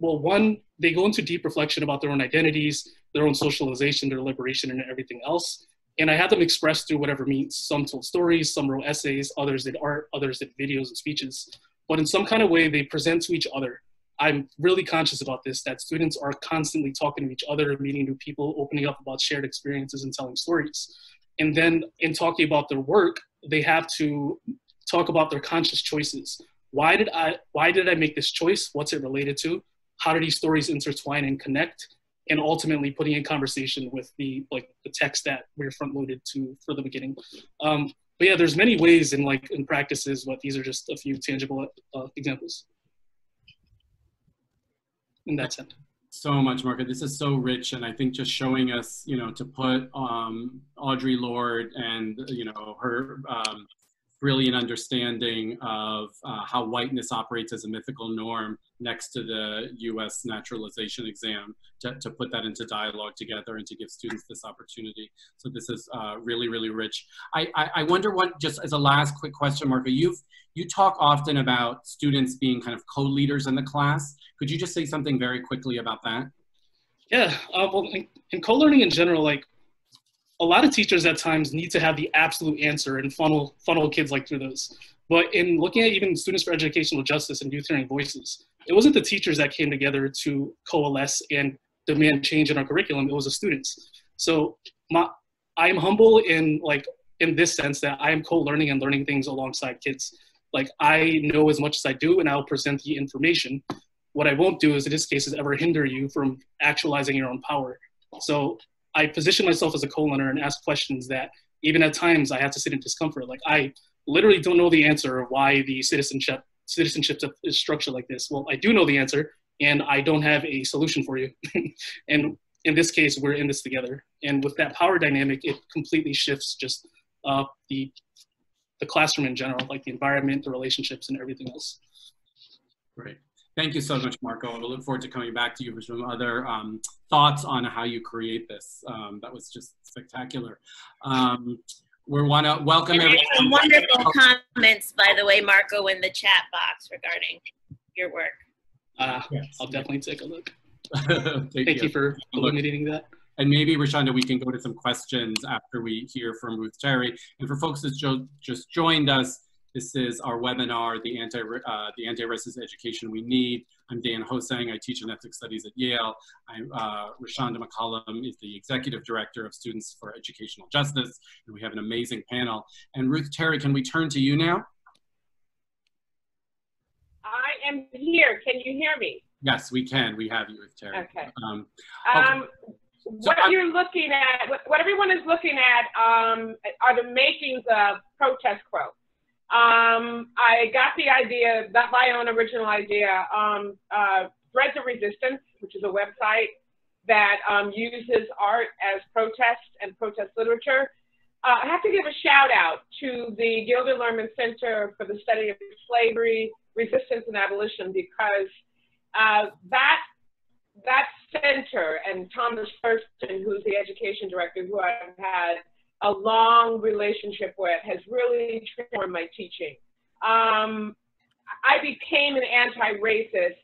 well, one, they go into deep reflection about their own identities, their own socialization, their liberation, and everything else. And I have them express through whatever means. Some told stories, some wrote essays, others did art, others did videos and speeches. But in some kind of way, they present to each other. I'm really conscious about this, that students are constantly talking to each other, meeting new people, opening up about shared experiences and telling stories. And then in talking about their work, they have to talk about their conscious choices. Why did I make this choice? What's it related to? How do these stories intertwine and connect? And ultimately putting in conversation with the text that we're front loaded to for the beginning. But yeah, there's many ways in practices, but these are just a few tangible examples. And that's it. So much, Marco. This is so rich, and I think just showing us, to put Audre Lorde and her brilliant understanding of how whiteness operates as a mythical norm next to the U.S. naturalization exam, to put that into dialogue together and to give students this opportunity. So this is really, really rich. I wonder what, just as a last quick question, Marco, you talk often about students being kind of co-leaders in the class. Could you just say something very quickly about that? Yeah, well, in co-learning in general, a lot of teachers at times need to have the absolute answer and funnel kids through those. But in looking at even Students for Educational Justice and Youth Hearing Voices, it wasn't the teachers that came together to coalesce and demand change in our curriculum, it was the students. So I'm humble in this sense that I am co-learning and learning things alongside kids. I know as much as I do, and I'll present the information. What I won't do is, in this case, is ever hinder you from actualizing your own power. So I position myself as a co-learner and ask questions that even at times I have to sit in discomfort. I literally don't know the answer of why the citizenship is structured like this. Well, I do know the answer, and I don't have a solution for you. And in this case, we're in this together. And with that power dynamic, it completely shifts just the classroom in general, the environment, the relationships, and everything else. Great. Thank you so much, Marco. I look forward to coming back to you for some other thoughts on how you create this. That was just spectacular. We want to welcome everyone. Some wonderful comments, by the way, Marco, in the chat box regarding your work. Yes. I'll definitely take a look. Thank you for illuminating that. And maybe, Rashonda, we can go to some questions after we hear from Ruth Terry. And for folks that just joined us, this is our webinar, the Anti-Racist Education We Need. I'm Dan Hosang. I teach in Ethnic Studies at Yale. Rashonda McCollum is the Executive Director of Students for Educational Justice, and we have an amazing panel. And Ruth Terry, can we turn to you now? I am here. Can you hear me? Yes, we can. We have you, Ruth Terry. Okay. Okay. What you're looking at, what everyone is looking at are the makings of protest quote. I got the idea, not my own original idea, Threads of Resistance, which is a website that uses art as protest and protest literature. I have to give a shout out to the Gilder Lehrman Center for the Study of Slavery, Resistance, and Abolition, because that center and Thomas Thurston, who's the education director, who I've had a long relationship with, has really transformed my teaching. I became an anti-racist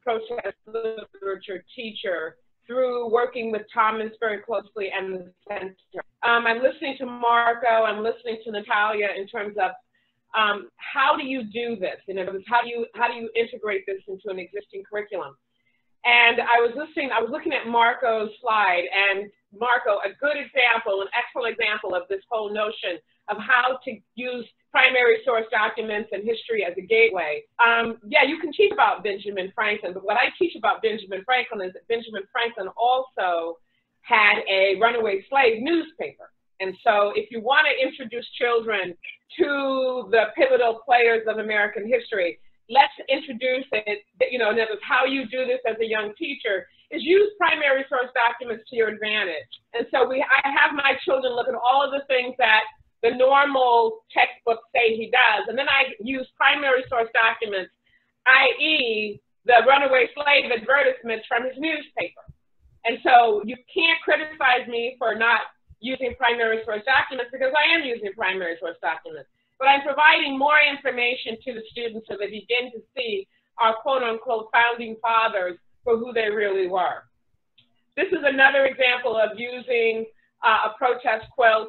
protest literature teacher through working with Thomas very closely and the center. I'm listening to Marco, I'm listening to Natalia in terms of how do you do this? How do you integrate this into an existing curriculum? And I was looking at Marco's slide, and Marco, a good example, an excellent example of this whole notion of how to use primary source documents and history as a gateway. Yeah, you can teach about Benjamin Franklin, but what I teach about Benjamin Franklin is that Benjamin Franklin also had a runaway slave newspaper. And so if you want to introduce children to the pivotal players of American history, let's introduce it, and that is how you do this as a young teacher, is use primary source documents to your advantage. And so I have my children look at all of the things that the normal textbooks say he does, and then I use primary source documents, i.e. the runaway slave advertisements from his newspaper. And so you can't criticize me for not using primary source documents, because I am using primary source documents. But I'm providing more information to the students so they begin to see our quote-unquote founding fathers for who they really were. This is another example of using a protest quilt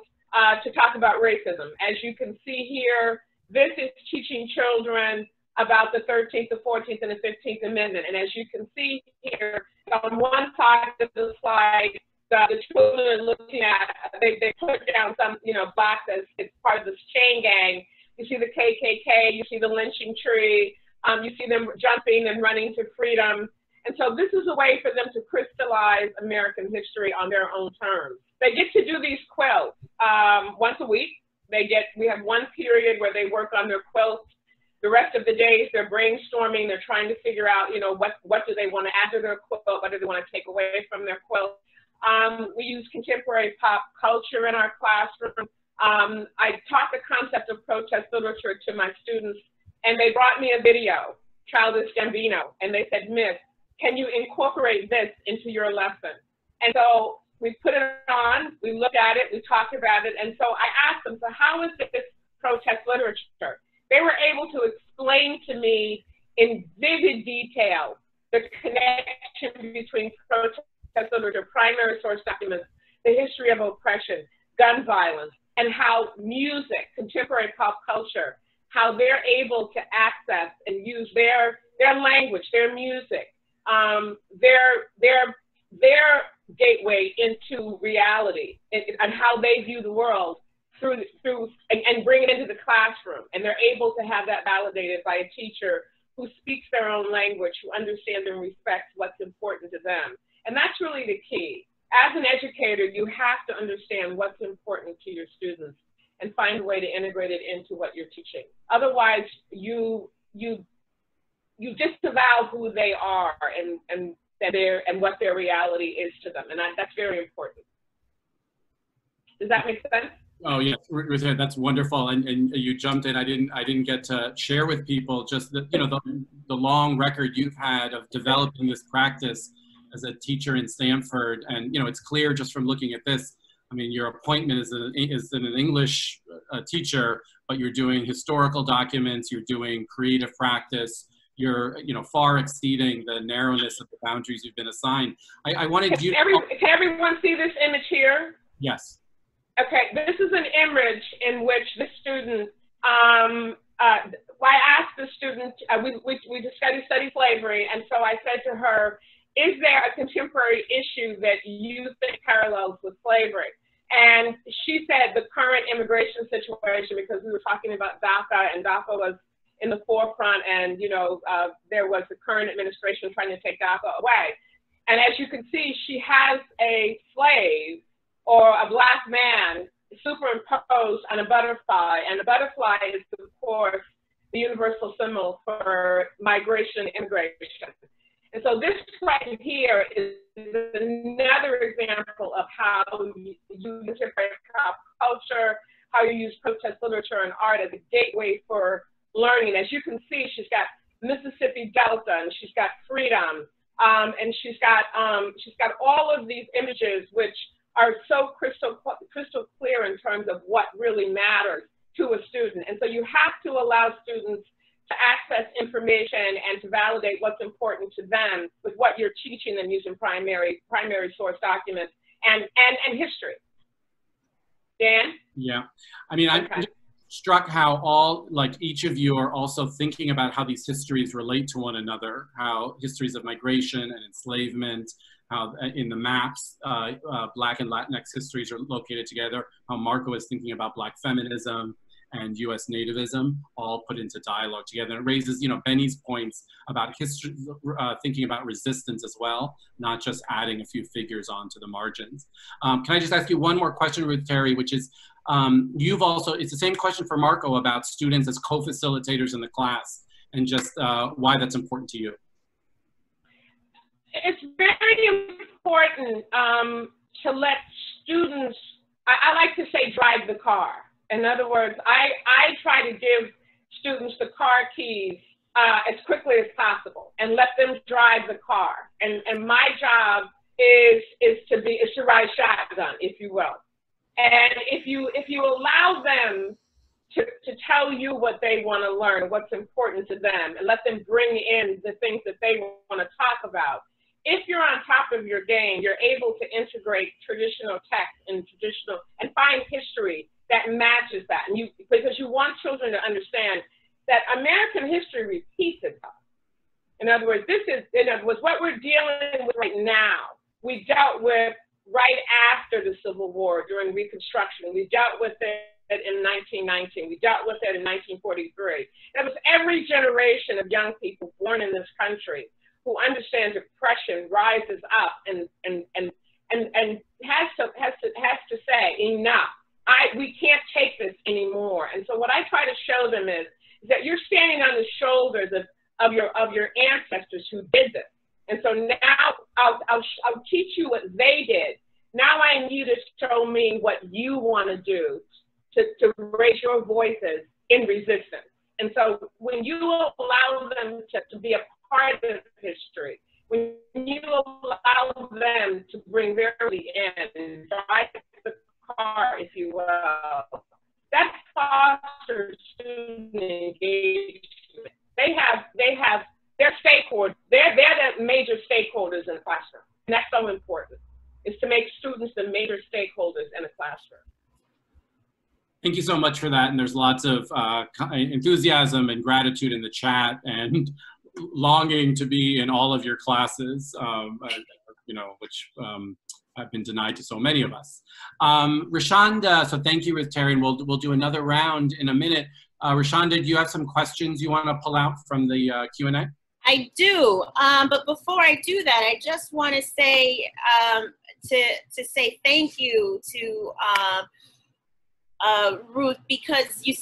to talk about racism. As you can see here, this is teaching children about the 13th, the 14th, and the 15th Amendment. And as you can see here, on one side of the slide, the children are looking at, they put down some, blacks as it's part of this chain gang. You see the KKK, you see the lynching tree, you see them jumping and running to freedom. And so this is a way for them to crystallize American history on their own terms. They get to do these quilts once a week. We have one period where they work on their quilts. The rest of the days they're brainstorming, they're trying to figure out, what do they want to add to their quilt, what do they want to take away from their quilt. We use contemporary pop culture in our classroom. I taught the concept of protest literature to my students, and they brought me a video, Childish Gambino, and they said, "Miss, can you incorporate this into your lesson?" And so we put it on, we look at it, we talk about it, and so I asked them, so how is this protest literature? They were able to explain to me in vivid detail the connection between protest literature, primary source documents, the history of oppression, gun violence, and how music, contemporary pop culture, how they're able to access and use their language, their music, their gateway into reality and how they view the world and bring it into the classroom. And they're able to have that validated by a teacher who speaks their own language, who understands and respects what's important to them. And that's really the key. As an educator, you have to understand what's important to your students and find a way to integrate it into what you're teaching. Otherwise, you disavow who they are and what their reality is to them. And that's very important. Does that make sense? Oh yes, that's wonderful, and you jumped in. I didn't get to share with people just the long record you've had of developing this practice as a teacher in Stanford, and it's clear just from looking at this. I mean, your appointment is an English teacher, but you're doing historical documents, you're doing creative practice, you're far exceeding the narrowness of the boundaries you've been assigned. I wanted you. Can everyone see this image here? Yes. Okay, this is an image in which the student, I asked the student, we study slavery, and so I said to her, is there a contemporary issue that you think parallels with slavery? And she said the current immigration situation, because we were talking about DACA, and DACA was in the forefront, and there was the current administration trying to take DACA away. And as you can see, she has a slave or a black man superimposed on a butterfly, and the butterfly is, of course, the universal symbol for migration and immigration. And so this right here is another example of how you use contemporary pop culture, how you use protest literature and art as a gateway for learning. As you can see, she's got Mississippi Delta, and she's got freedom, and she's got all of these images which are so crystal clear in terms of what really matters to a student. And so you have to allow students to access information and to validate what's important to them with what you're teaching them using primary source documents and history. Dan? Yeah, I mean, okay. I'm struck how each of you are also thinking about how these histories relate to one another, how histories of migration and enslavement, how in the maps, Black and Latinx histories are located together, how Marco is thinking about Black feminism and U.S. nativism, all put into dialogue together. And it raises, Benny's points about history, thinking about resistance as well, not just adding a few figures onto the margins. Can I just ask you one more question, Ruth Terry, which is, you've also, it's the same question for Marco about students as co-facilitators in the class, and just why that's important to you. It's very important to let students, I like to say, drive the car. In other words, I try to give students the car keys as quickly as possible and let them drive the car. And my job is to ride shotgun, if you will. And if you allow them to tell you what they want to learn, what's important to them, and let them bring in the things that they want to talk about, if you're on top of your game, you're able to integrate traditional text and find history that matches that. And because you want children to understand that American history repeats itself. In other words, what we're dealing with right now, we dealt with right after the Civil War during Reconstruction. We dealt with it in 1919. We dealt with it in 1943. That was every generation of young people born in this country who understand depression rises up and has to say enough. We can't take this anymore. And so what I try to show them is that you're standing on the shoulders of your ancestors who did this. And so now I'll teach you what they did. Now I need you to show me what you want to do to raise your voices in resistance. And so when you allow them to be a part of history, when you allow them to bring their in, drive the car, if you will, that fosters student engagement. They're stakeholders. They're the major stakeholders in the classroom. And that's so important, is to make students the major stakeholders in a classroom. Thank you so much for that. And there's lots of enthusiasm and gratitude in the chat, and longing to be in all of your classes, which have been denied to so many of us. Rashonda, so thank you, with Terry, and we'll do another round in a minute. Rashonda, do you have some questions you want to pull out from the Q&A? I do, but before I do that, I just want to say to say thank you to Ruth, because you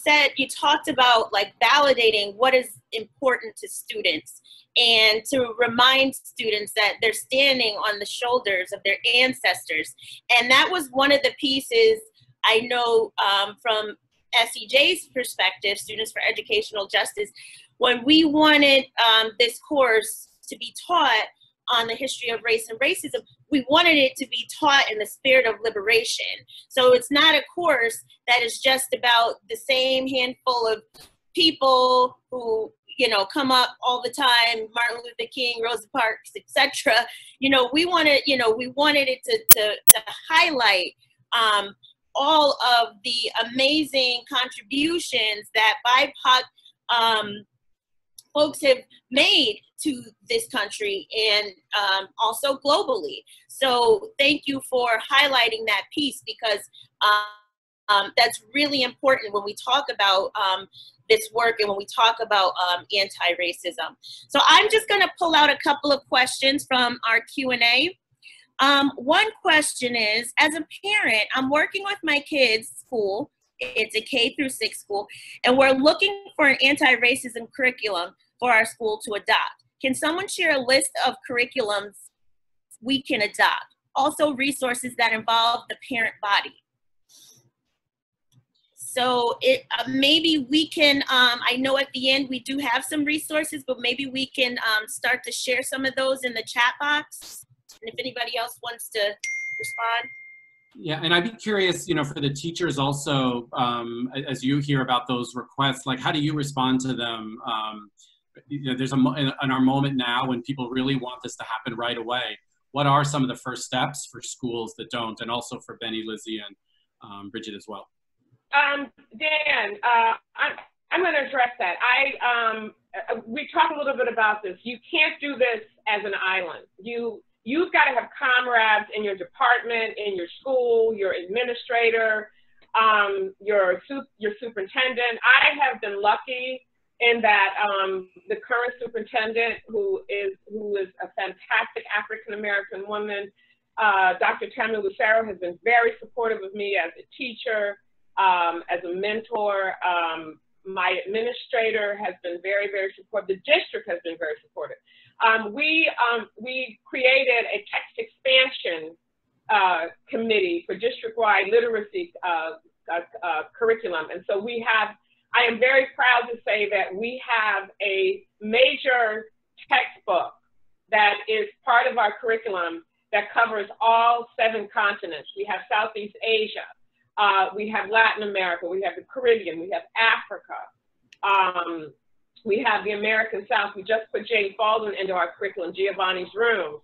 talked about like validating what is important to students, and to remind students that they're standing on the shoulders of their ancestors. And that was one of the pieces I know from SEJ's perspective, Students for Educational Justice, when we wanted this course to be taught on the history of race and racism, we wanted it to be taught in the spirit of liberation. So it's not a course that is just about the same handful of people who, come up all the time, Martin Luther King, Rosa Parks, etc. We wanted it to highlight all of the amazing contributions that BIPOC folks have made to this country, and also globally. So thank you for highlighting that piece, because that's really important when we talk about this work and when we talk about anti-racism. So I'm just going to pull out a couple of questions from our Q&A. One question is, as a parent, I'm working with my kids' school. It's a K-6 school, and we're looking for an anti-racism curriculum for our school to adopt. Can someone share a list of curriculums we can adopt? Also resources that involve the parent body. So maybe we can, I know at the end we do have some resources, but maybe we can start to share some of those in the chat box. And if anybody else wants to respond. Yeah, and I'd be curious, for the teachers also, as you hear about those requests, like how do you respond to them? There's in our moment now when people really want this to happen right away. What are some of the first steps for schools that don't, and also for Benny, Lizzie, and Bridget as well? Dan, I'm going to address that. We talked a little bit about this. You can't do this as an island. You've got to have comrades in your department, in your school, your administrator, your superintendent. I have been lucky in that the current superintendent, who is a fantastic African-American woman, Dr. Tammy Lucero, has been very supportive of me as a teacher, as a mentor. My administrator has been very, very supportive. The district has been very supportive. We created a text expansion committee for district-wide literacy curriculum. And so I am very proud to say that we have a major textbook that is part of our curriculum that covers all 7 continents. We have Southeast Asia, we have Latin America, we have the Caribbean, we have Africa, we have the American South. We just put James Baldwin into our curriculum, Giovanni's Room.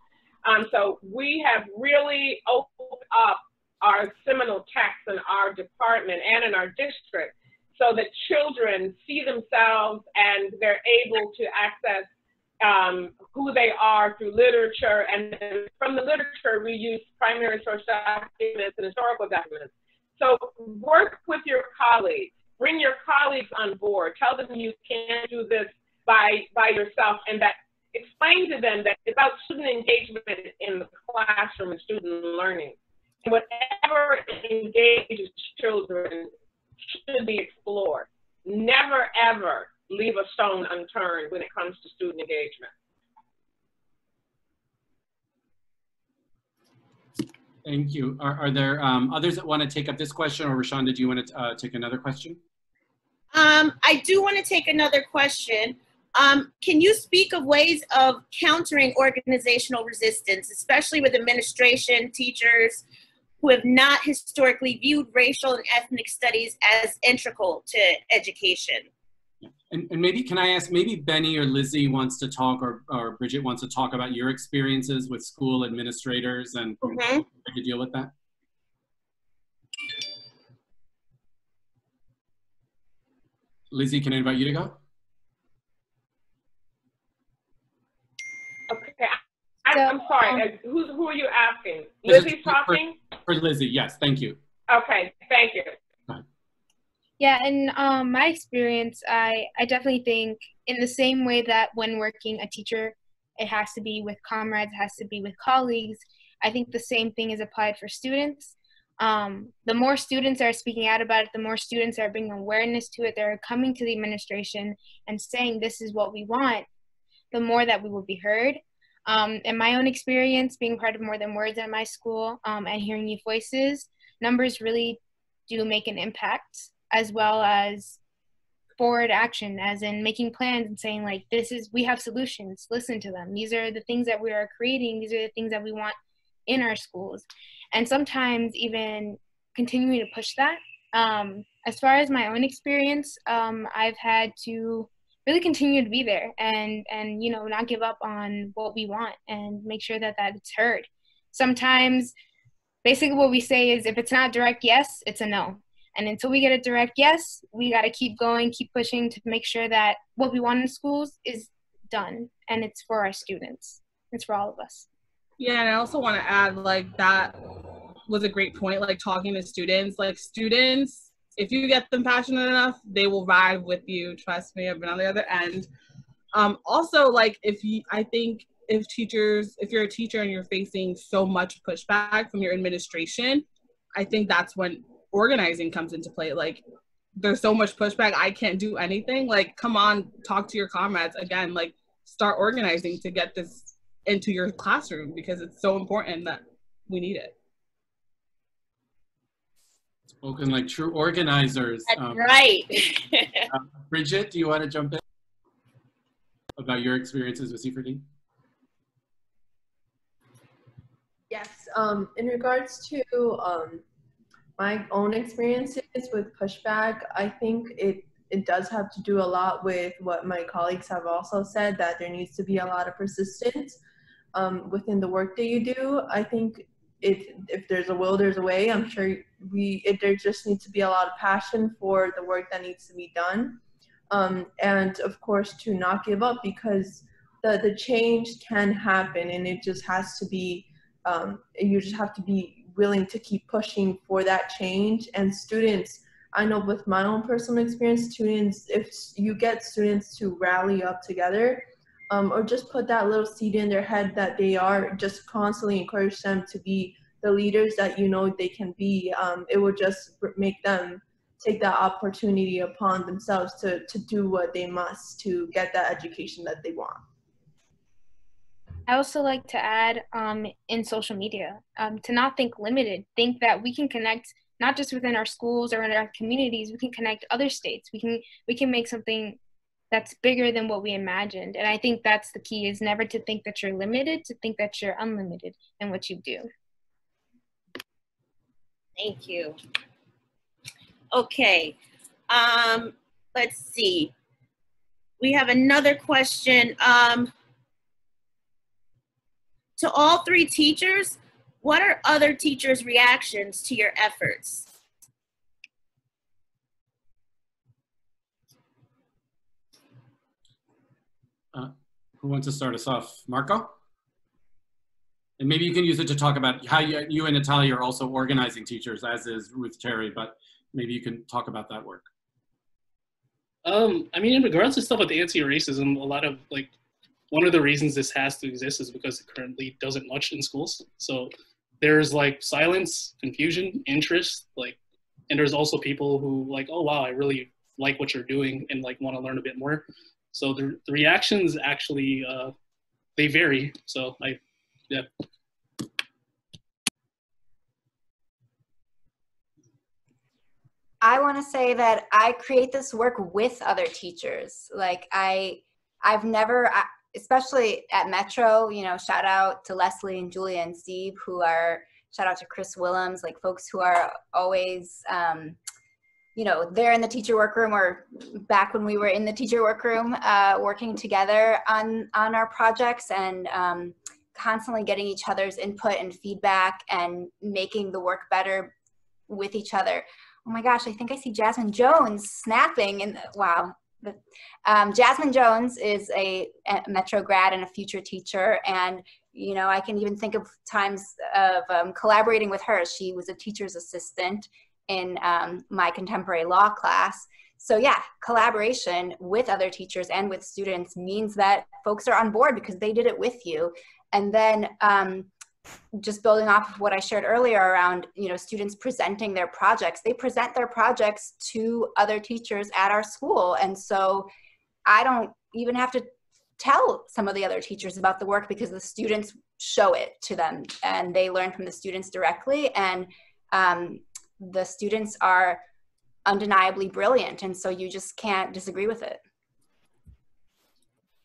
So we have really opened up our seminal texts in our department and in our district so that children see themselves and they're able to access who they are through literature. And from the literature, we use primary source documents and historical documents. So work with your colleagues. Bring your colleagues on board. Tell them you can't do this by yourself, and that explain to them that it's about student engagement in the classroom and student learning. And whatever engages children should be explored. Never, ever leave a stone unturned when it comes to student engagement. Thank you. Are there others that want to take up this question, or Rashonda, do you want to take another question? I do want to take another question. Can you speak of ways of countering organizational resistance, especially with administration, teachers who have not historically viewed racial and ethnic studies as integral to education? And maybe, can I ask, maybe Benny or Lizzie wants to talk, or Bridget wants to talk about your experiences with school administrators and how to deal with that? Lizzie, can I invite you to go? Okay, I'm sorry, who are you asking? Lizzie's talking? For Lizzie, yes, thank you. Okay, thank you. Yeah, in my experience, I definitely think in the same way that when working a teacher, it has to be with comrades, it has to be with colleagues, I think the same thing is applied for students. The more students are speaking out about it, the more students are bringing awareness to it, they're coming to the administration and saying this is what we want, the more that we will be heard. In my own experience, being part of More Than Words at my school and hearing youth voices, numbers really do make an impact, as well as forward action, as in making plans and saying like, we have solutions, listen to them. These are the things that we are creating. These are the things that we want in our schools. And sometimes even continuing to push that. As far as my own experience, I've had to really continue to be there and not give up on what we want and make sure that it's heard. Sometimes basically what we say is if it's not direct yes, it's a no. And until we get a direct yes, we got to keep going, keep pushing to make sure that what we want in schools is done. And it's for our students. It's for all of us. Yeah, and I also want to add, like, that was a great point, like talking to students. Like, students, if you get them passionate enough, they will ride with you. Trust me, I've been on the other end. Also, like, if you're a teacher and you're facing so much pushback from your administration, I think that's when organizing comes into play. Like, there's so much pushback, I can't do anything. Like, come on, talk to your comrades. Again, like, start organizing to get this into your classroom because it's so important that we need it. Spoken like true organizers. That's right. Bridget, do you want to jump in about your experiences with C4D? Yes, in regards to my own experiences with pushback, I think it does have to do a lot with what my colleagues have also said, that there needs to be a lot of persistence within the work that you do. I think if there's a will, there's a way. I'm sure there just needs to be a lot of passion for the work that needs to be done. And of course, to not give up, because the change can happen, and it just has to be, you just have to be willing to keep pushing for that change. And students, I know with my own personal experience, students, if you get students to rally up together, or just put that little seed in their head that they are, just constantly encourage them to be the leaders that you know they can be, it will just make them take that opportunity upon themselves to do what they must to get that education that they want. I also like to add in social media, to not think limited, think that we can connect not just within our schools or in our communities, we can connect other states. We can make something that's bigger than what we imagined. And I think that's the key, is never to think that you're limited, to think that you're unlimited in what you do. Thank you. Okay, let's see. We have another question. To all three teachers, what are other teachers' reactions to your efforts? Who wants to start us off? Marco? And maybe you can use it to talk about how you and Natalia are also organizing teachers, as is Ruth Terry, but maybe you can talk about that work. I mean, in regards to stuff with anti-racism, a lot of one of the reasons this has to exist is because it currently doesn't much in schools. So there's silence, confusion, interest, and there's also people who oh wow, I really like what you're doing and want to learn a bit more. So the reactions actually, they vary. So yeah. I want to say that I create this work with other teachers. I've never, especially at Metro, shout out to Leslie and Julia and Steve, shout out to Chris Willems, folks who are always, they're in the teacher workroom, or back when we were in the teacher workroom, working together on our projects and constantly getting each other's input and feedback and making the work better with each other. Oh my gosh, I think I see Jasmine Jones snapping, and wow. Jasmine Jones is a Metro grad and a future teacher, and I can even think of times of collaborating with her. She was a teacher's assistant in my contemporary law class. So yeah, collaboration with other teachers and with students means that folks are on board because they did it with you. And then just building off of what I shared earlier around, students presenting their projects, they present their projects to other teachers at our school. And so I don't even have to tell some of the other teachers about the work because the students show it to them and they learn from the students directly. And the students are undeniably brilliant. And so you just can't disagree with it.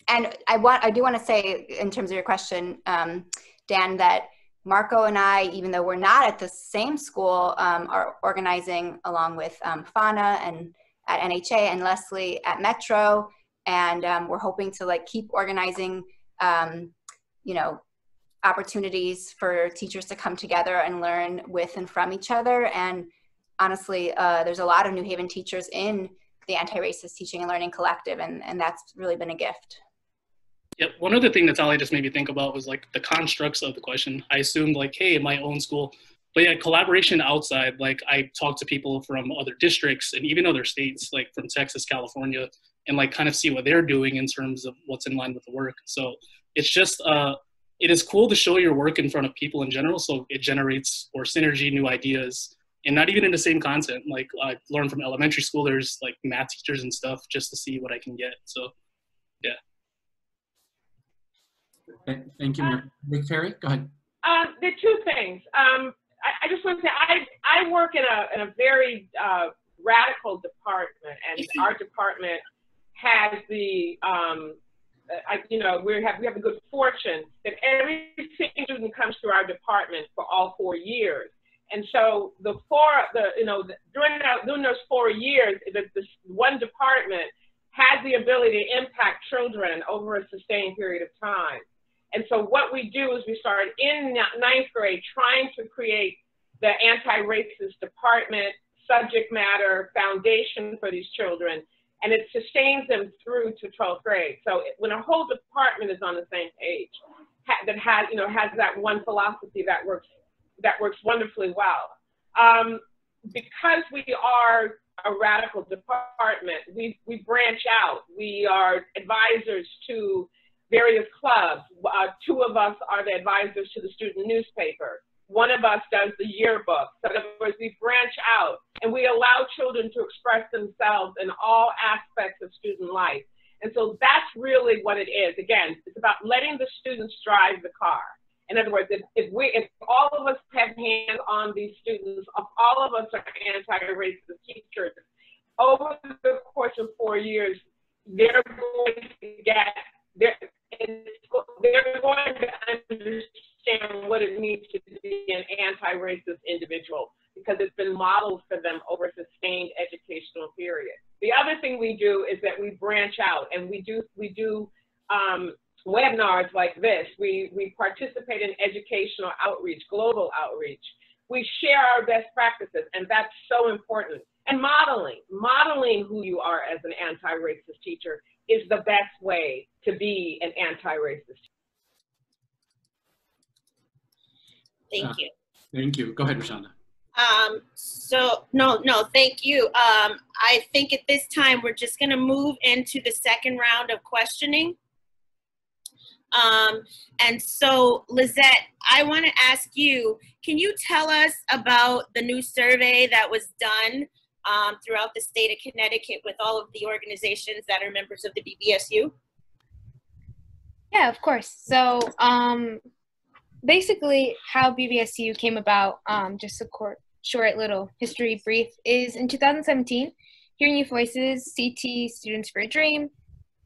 And I do want to say, in terms of your question, Dan, that Marco and I, even though we're not at the same school, are organizing along with Fana and at NHA and Leslie at Metro. And we're hoping to keep organizing, opportunities for teachers to come together and learn with and from each other. And honestly, there's a lot of New Haven teachers in the Anti-Racist Teaching and Learning Collective, and that's really been a gift. Yep. One other thing Natalia just made me think about was the constructs of the question. I assumed hey, in my own school, but yeah, collaboration outside. I talked to people from other districts and even other states, from Texas, California, and kind of see what they're doing in terms of what's in line with the work. So it's just, it is cool to show your work in front of people in general. So it generates more synergy, new ideas, and not even in the same content. I learned from elementary school, there's math teachers and stuff just to see what I can get. So yeah. Thank you, Ruth Terry. Go ahead. There are two things. I just want to say I work in a very radical department, and our department has the we have the good fortune that every student comes through our department for all 4 years. And so during those 4 years, this one department has the ability to impact children over a sustained period of time. And so what we do is we start in 9th grade trying to create the anti-racist department subject matter foundation for these children, and it sustains them through to 12th grade. So when a whole department is on the same page, that has that one philosophy that works wonderfully well. Because we are a radical department, we branch out. We are advisors to various clubs. 2 of us are the advisors to the student newspaper. 1 of us does the yearbook. So in other words, we branch out and we allow children to express themselves in all aspects of student life. And so that's really what it is. Again, it's about letting the students drive the car. In other words, if all of us have hands on these students, if all of us are anti-racist teachers, over the course of 4 years, they're going to understand what it means to be an anti-racist individual, because it's been modeled for them over a sustained educational period. The other thing we do is that we branch out, and we do webinars like this. We participate in educational outreach, global outreach. We share our best practices, and that's so important. And modeling who you are as an anti-racist teacher is the best way to be an anti-racist teacher. Thank you. Thank you. Go ahead, Rashonda. No, thank you. I think at this time, we're just gonna move into the second round of questioning. And so, Lizette, I wanna ask you, can you tell us about the new survey that was done throughout the state of Connecticut with all of the organizations that are members of the BBSU? Yeah, of course. So basically how BBSU came about, just a short little history brief, is in 2017, Hearing Youth Voices, CT, Students for a Dream,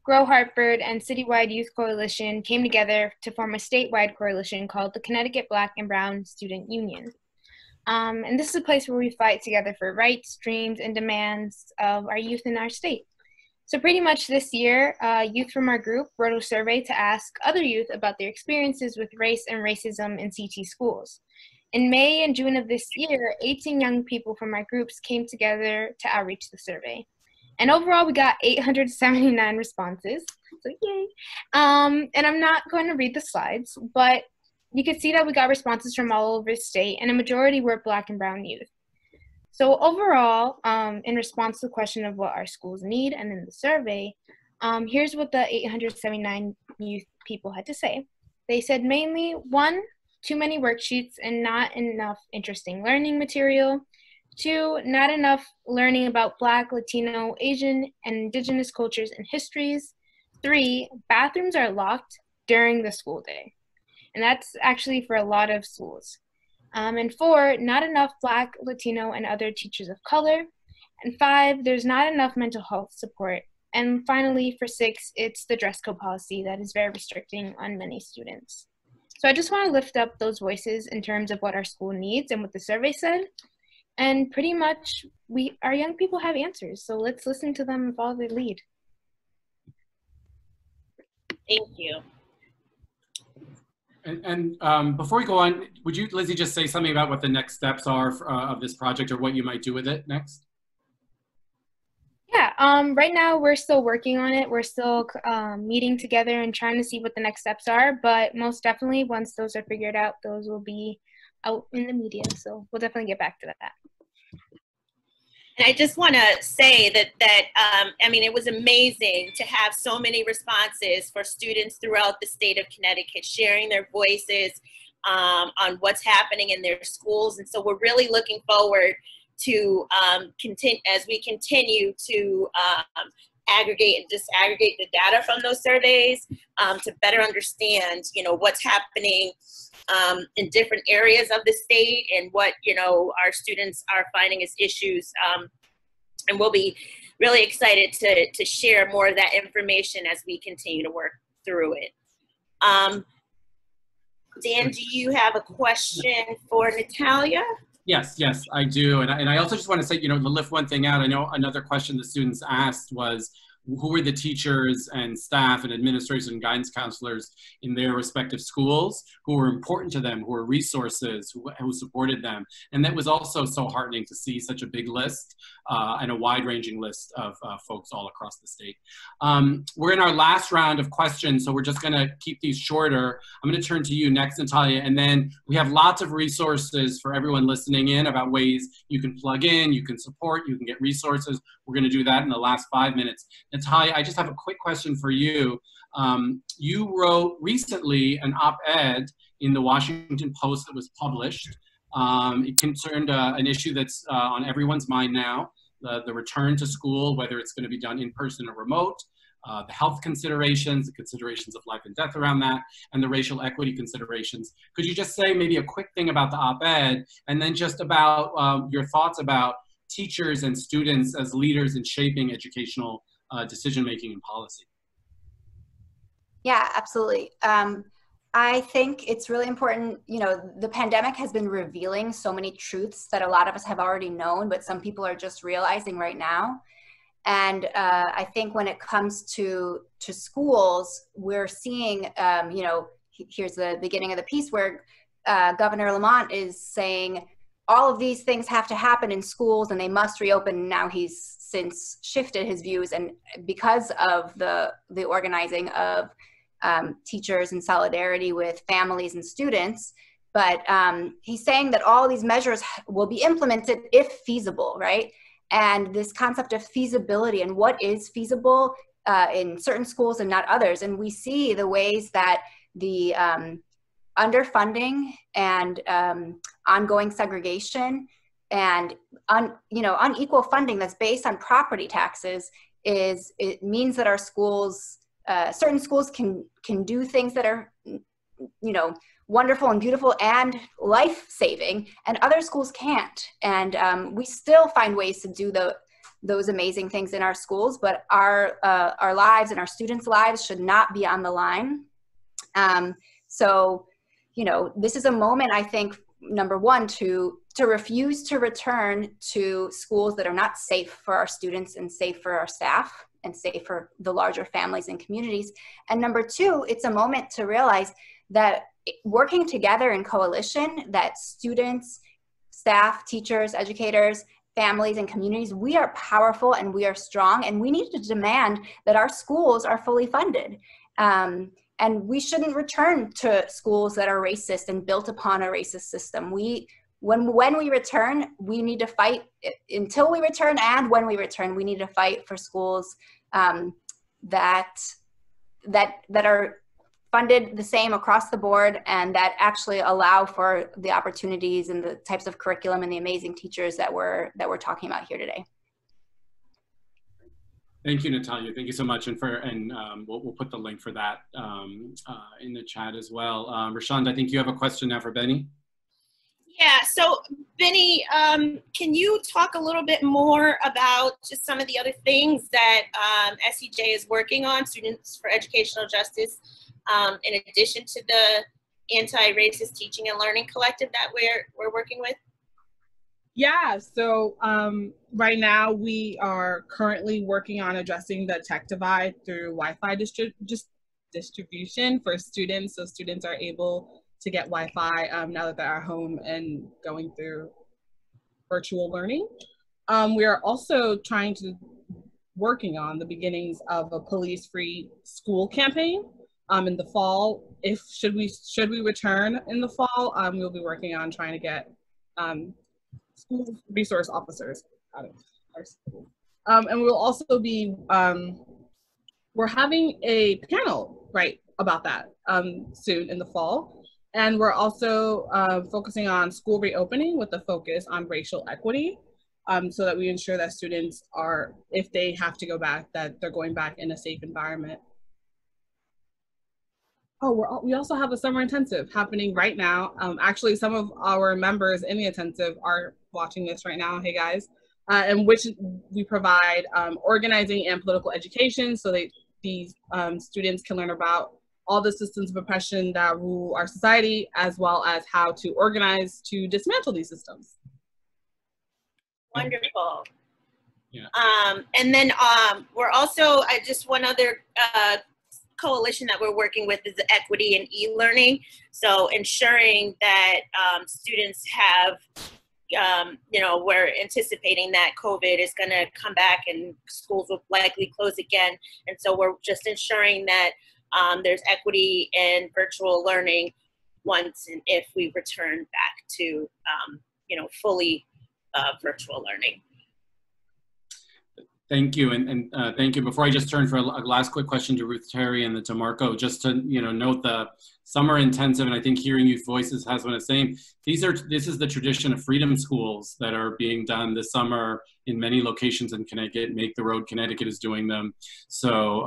Grow Hartford, and Citywide Youth Coalition came together to form a statewide coalition called the Connecticut Black and Brown Student Union. And this is a place where we fight together for rights, dreams, and demands of our youth in our state. So pretty much this year, youth from our group wrote a survey to ask other youth about their experiences with race and racism in CT schools. In May and June of this year, 18 young people from our groups came together to outreach the survey. And overall, we got 879 responses, so yay. And I'm not going to read the slides, but you can see that we got responses from all over the state, and a majority were Black and Brown youth. So overall, in response to the question of what our schools need and in the survey, here's what the 879 youth people had to say. They said mainly, 1, too many worksheets and not enough interesting learning material. 2, not enough learning about Black, Latino, Asian, and Indigenous cultures and histories. 3, bathrooms are locked during the school day. And that's actually for a lot of schools. And 4, not enough Black, Latino, and other teachers of color. And 5, there's not enough mental health support. And finally, for 6, it's the dress code policy that is very restricting on many students. So I just want to lift up those voices in terms of what our school needs and what the survey said. And pretty much, our young people have answers. So let's listen to them and follow their lead. Thank you. And before we go on, would you, Lizzie, just say something about what the next steps are of this project, or what you might do with it next? Yeah, right now we're still working on it. We're still meeting together and trying to see what the next steps are. But most definitely, once those are figured out, those will be out in the media. So we'll definitely get back to that. And I just want to say that I mean, it was amazing to have so many responses for students throughout the state of Connecticut sharing their voices on what's happening in their schools. And so we're really looking forward to as we continue to aggregate and disaggregate the data from those surveys to better understand, what's happening in different areas of the state and what, our students are finding as issues. And we'll be really excited to share more of that information as we continue to work through it. Dan, do you have a question for Natalia? Yes, I do. And I also just want to say, to lift one thing out, I know another question the students asked was, who were the teachers and staff and administrators and guidance counselors in their respective schools who were important to them, who were resources, who supported them. And that was also so heartening to see such a big list and a wide-ranging list of folks all across the state. We're in our last round of questions, so we're just going to keep these shorter. I'm going to turn to you next, Natalia, and then we have lots of resources for everyone listening in about ways you can plug in, you can support, you can get resources. We're going to do that in the last 5 minutes. Natalia, I just have a quick question for you. You wrote recently an op-ed in the Washington Post that was published. It concerned an issue that's on everyone's mind now, the return to school, whether it's going to be done in person or remote. the health considerations, the considerations of life and death around that, and the racial equity considerations. Could you just say maybe a quick thing about the op-ed, and then just about your thoughts about teachers and students as leaders in shaping educational decision-making and policy? Yeah, absolutely. I think it's really important, you know, the pandemic has been revealing so many truths that a lot of us have already known, but some people are just realizing right now. And I think when it comes to schools, we're seeing, you know, here's the beginning of the piece where Governor Lamont is saying all of these things have to happen in schools and they must reopen. Now he's since shifted his views, and because of the organizing of teachers in solidarity with families and students, but he's saying that all these measures will be implemented if feasible, right? And this concept of feasibility and what is feasible in certain schools and not others. And we see the ways that the underfunding and ongoing segregation and unequal funding that's based on property taxes it means that our schools, certain schools can do things that are, you know, wonderful and beautiful and life-saving, and other schools can't. And we still find ways to do those amazing things in our schools, but our lives and our students' lives should not be on the line. So, you know, this is a moment, I think, number one, to refuse to return to schools that are not safe for our students and safe for our staff and safe for the larger families and communities. And number two, it's a moment to realize that working together in coalition, that students, staff, teachers, educators, families, and communities, we are powerful and we are strong, and we need to demand that our schools are fully funded. And we shouldn't return to schools that are racist and built upon a racist system. When we return, we need to fight until we return, and when we return, we need to fight for schools that are funded the same across the board and that actually allow for the opportunities and the types of curriculum and the amazing teachers that we're talking about here today. Thank you, Natalia. Thank you so much. And we'll put the link for that in the chat as well. Rashonda, I think you have a question now for Benny. Yeah, so Benny, can you talk a little bit more about just some of the other things that SEJ is working on, Students for Educational Justice, in addition to the Anti-Racist Teaching and Learning Collective that we're working with? Yeah, so right now we are currently working on addressing the tech divide through Wi-Fi distribution for students, so students are able to get Wi-Fi now that they're at home and going through virtual learning. We are also working on the beginnings of a police-free school campaign in the fall. Should we return in the fall, we'll be working on trying to get school resource officers out of our school. And we'll also be, we're having a panel, right, about that soon in the fall. And we're also focusing on school reopening with a focus on racial equity, so that we ensure that students are, if they have to go back, that they're going back in a safe environment. Oh, we also have a summer intensive happening right now. Actually, some of our members in the intensive are watching this right now. Hey guys, in which we provide organizing and political education so that these students can learn about all the systems of oppression that rule our society, as well as how to organize to dismantle these systems. Wonderful. Yeah. And then we're also, just one other coalition that we're working with is the equity and e-learning. So ensuring that students have, you know, we're anticipating that COVID is going to come back and schools will likely close again. And so we're just ensuring that there's equity in virtual learning once and if we return back to, you know, fully virtual learning. Thank you, and thank you. Before I just turn for a last quick question to Ruth Terry and then to Marco, just to note the summer intensive, and I think Hearing Youth Voices has one of the same. This is the tradition of freedom schools that are being done this summer in many locations in Connecticut. Make the Road Connecticut is doing them. So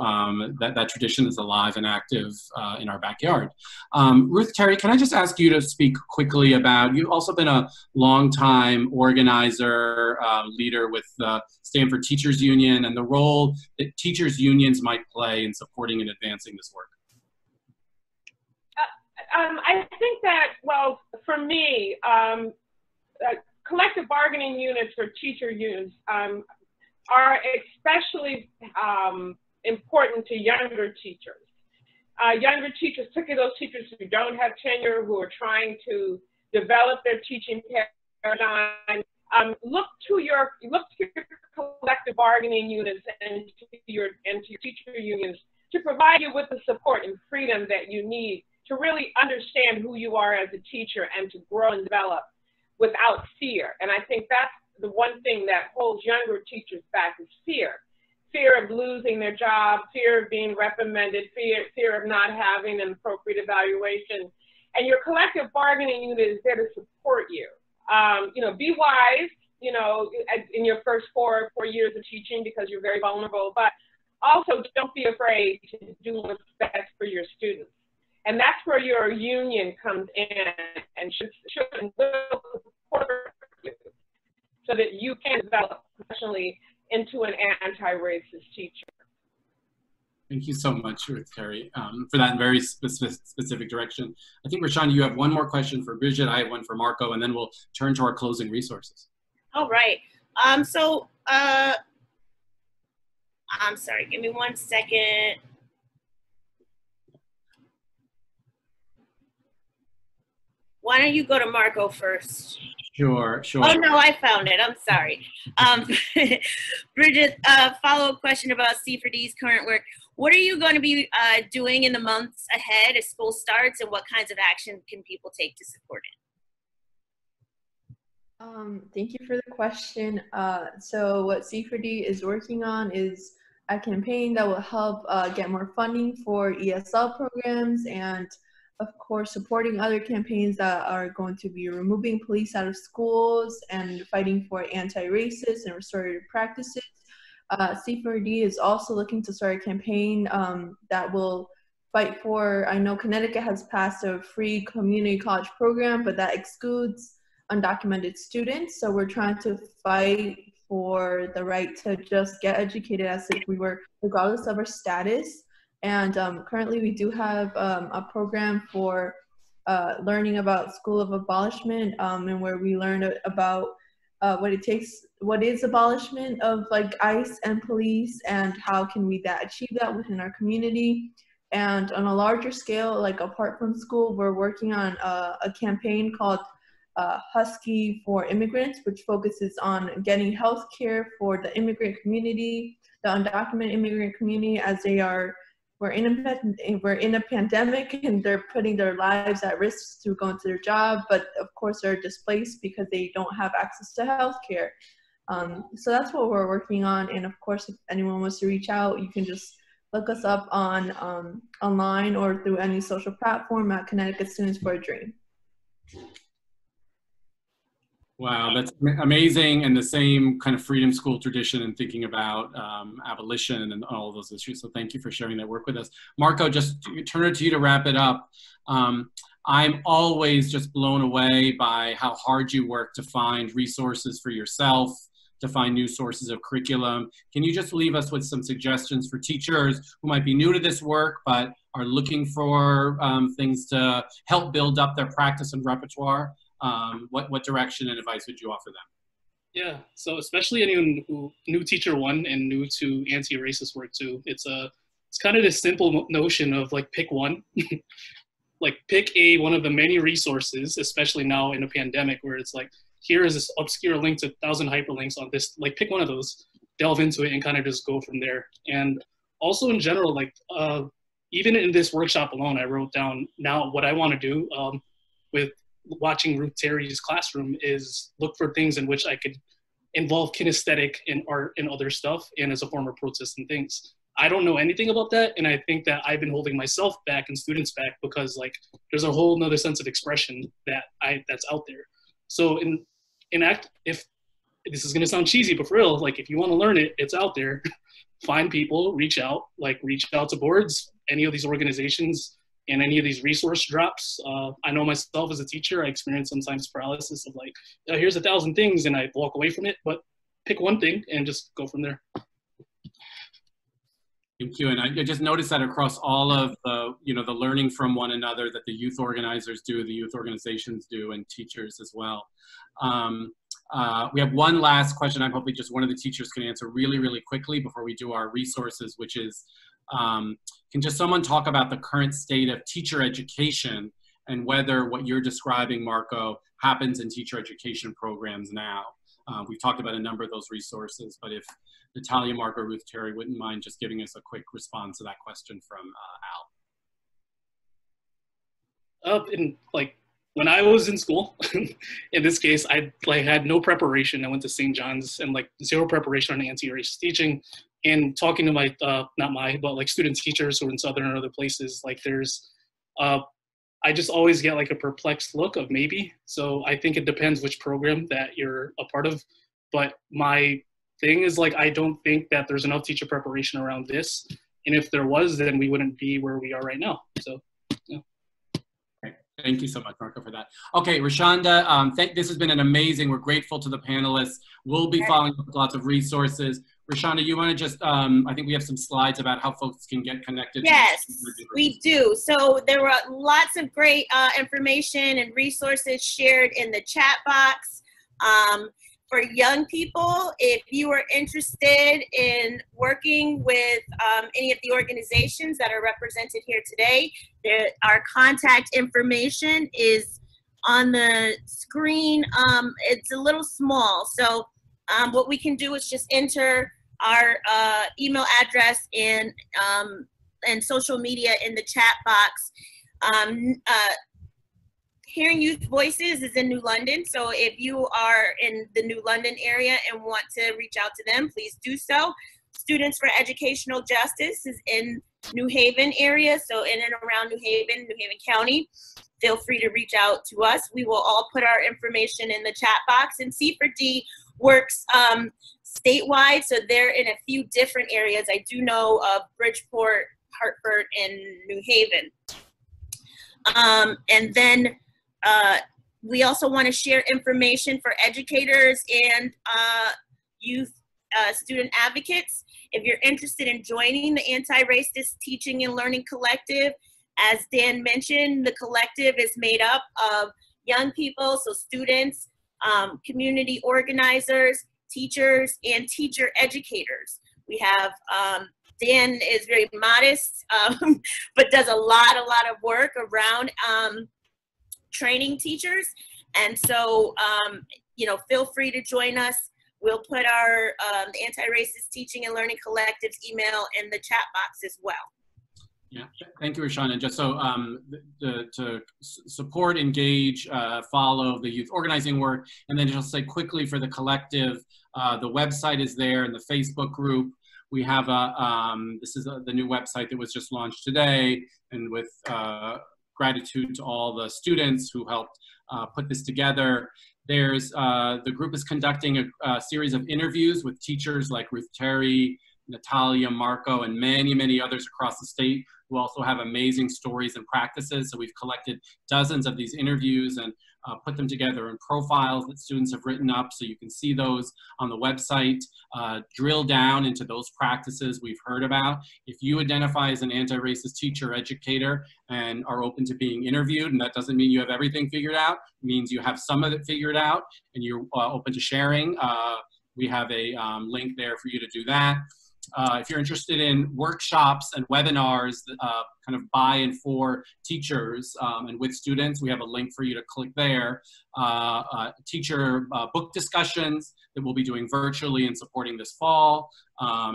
that tradition is alive and active in our backyard. Ruth Terry, can I just ask you to speak quickly about, you've also been a longtime organizer, leader with the Stanford Teachers Union, and the role that teachers unions might play in supporting and advancing this work. I think that, well, for me, collective bargaining units or teacher unions are especially important to younger teachers. Younger teachers, particularly those teachers who don't have tenure, who are trying to develop their teaching paradigm, look to your collective bargaining units and to your teacher unions to provide you with the support and freedom that you need to really understand who you are as a teacher and to grow and develop without fear. And I think that's the one thing that holds younger teachers back is fear. Fear of losing their job, fear of being reprimanded, fear of not having an appropriate evaluation. And your collective bargaining unit is there to support you. You know, be wise, you know, in your first four years of teaching because you're very vulnerable, but also don't be afraid to do what's best for your students. And that's where your union comes in and should and will support you so that you can develop professionally into an anti-racist teacher. Thank you so much, Ruth Terry, for that very specific direction. I think, Rashawn, you have one more question for Bridget. I have one for Marco, and then we'll turn to our closing resources. All right. I'm sorry, give me 1 second. Why don't you go to Marco first? Sure. Oh, no, I found it. I'm sorry. Bridget, follow-up question about C4D's current work. What are you going to be doing in the months ahead as school starts, and what kinds of action can people take to support it? Thank you for the question. So what C4D is working on is a campaign that will help get more funding for ESL programs and, of course, supporting other campaigns that are going to be removing police out of schools and fighting for anti-racist and restorative practices. C4D is also looking to start a campaign that will fight for, I know Connecticut has passed a free community college program, but that excludes undocumented students. So we're trying to fight for the right to just get educated as if we were, regardless of our status. And currently we do have a program for learning about School of Abolishment and where we learn about what it takes, what is abolishment of like ICE and police and how can we achieve that within our community. And on a larger scale, like apart from school, we're working on a campaign called Husky for Immigrants, which focuses on getting health care for the immigrant community, the undocumented immigrant community, as we're in a pandemic and they're putting their lives at risk through going to their job, but of course they're displaced because they don't have access to health care. So that's what we're working on. And of course, if anyone wants to reach out, you can just look us up on online or through any social platform at Connecticut Students for a Dream. Wow, that's amazing, and the same kind of freedom school tradition and thinking about abolition and all those issues. So thank you for sharing that work with us. Marco, just turn it to you to wrap it up. I'm always just blown away by how hard you work to find resources for yourself, to find new sources of curriculum. Can you just leave us with some suggestions for teachers who might be new to this work but are looking for things to help build up their practice and repertoire? What direction and advice would you offer them? Yeah, so especially anyone who new teacher one and new to anti-racist work too, it's kind of this simple notion of like pick one, like pick one of the many resources, especially now in a pandemic where it's like, here is this obscure link to 1,000 hyperlinks on this, like pick one of those, delve into it and kind of just go from there. And also in general, like even in this workshop alone, I wrote down now what I want to do with watching Ruth Terry's classroom is look for things in which I could involve kinesthetic and art and other stuff, and as a form of protest and things. I don't know anything about that, and I think that I've been holding myself back and students back because like there's a whole nother sense of expression that's out there. So if this is gonna sound cheesy, but for real, like if you want to learn it, it's out there. Find people, reach out to boards, any of these organizations, and any of these resource drops. I know myself as a teacher, I experience sometimes paralysis of like, here's 1,000 things, and I walk away from it, but pick one thing and just go from there. Thank you, and I just noticed that across all of the, the learning from one another that the youth organizers do, the youth organizations do, and teachers as well. We have one last question I'm hoping just one of the teachers can answer really, really quickly before we do our resources, which is, can just someone talk about the current state of teacher education and whether what you're describing, Marco, happens in teacher education programs now? We've talked about a number of those resources, but if Natalia, Marco, Ruth, Terry wouldn't mind just giving us a quick response to that question from Al. When I was in school, in this case, I had no preparation. I went to St. John's and zero preparation on anti-racist teaching. And talking to but student teachers who are in Southern and other places, I just always get a perplexed look of maybe. So I think it depends which program that you're a part of. But my thing is I don't think that there's enough teacher preparation around this. And if there was, then we wouldn't be where we are right now. So, yeah. Thank you so much, Marco, for that. Okay, Rashonda, this has been an amazing, we're grateful to the panelists. We'll be following up with lots of resources. Rashonda, you want to just, I think we have some slides about how folks can get connected. Yes, we do. So there were lots of great information and resources shared in the chat box. For young people, if you are interested in working with any of the organizations that are represented here today, our contact information is on the screen. It's a little small, so what we can do is just enter our email address and social media in the chat box. Hearing Youth Voices is in New London, so if you are in the New London area and want to reach out to them, please do so. Students for Educational Justice is in New Haven area, so in and around New Haven County. Feel free to reach out to us. We will all put our information in the chat box. And C4D works statewide, so they're in a few different areas. I do know of Bridgeport, Hartford, and New Haven. And then we also want to share information for educators and youth student advocates. If you're interested in joining the Anti-Racist Teaching and Learning Collective, as Dan mentioned, the collective is made up of young people, so students, community organizers, teachers, and teacher educators. We have, Dan is very modest, but does a lot of work around training teachers. And so, feel free to join us. We'll put our the Anti-Racist Teaching and Learning Collective's email in the chat box as well. Yeah, thank you, Rashawn. And just so to support, engage, follow the youth organizing work, and then just say quickly for the collective, the website is there in the Facebook group. We have this is the new website that was just launched today, and with gratitude to all the students who helped put this together. There's the group is conducting a series of interviews with teachers like Ruth Terry, Natalia, Marco, and many others across the state who also have amazing stories and practices. So we've collected dozens of these interviews and put them together in profiles that students have written up, so you can see those on the website, drill down into those practices we've heard about. If you identify as an anti-racist teacher or educator and are open to being interviewed, and that doesn't mean you have everything figured out, it means you have some of it figured out and you're open to sharing, we have a link there for you to do that. If you're interested in workshops and webinars kind of by and for teachers and with students, we have a link for you to click there. Teacher book discussions that we'll be doing virtually and supporting this fall,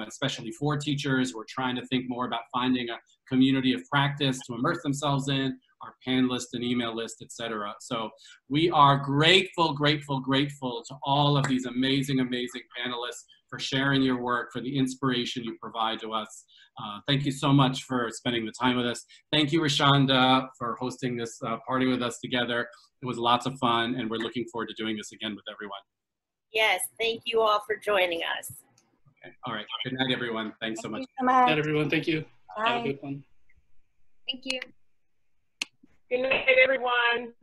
especially for teachers who are trying to think more about finding a community of practice to immerse themselves in. our pan list and email list, etc. So we are grateful, grateful, grateful to all of these amazing, amazing panelists for sharing your work, for the inspiration you provide to us. Thank you so much for spending the time with us. Thank you, Rashonda, for hosting this party with us together. It was lots of fun, and we're looking forward to doing this again with everyone. Yes, thank you all for joining us. Okay. All right. Good night, everyone. Thanks so much. Good night, everyone. Thank you. Bye. Have a good one. Thank you. Good night, everyone.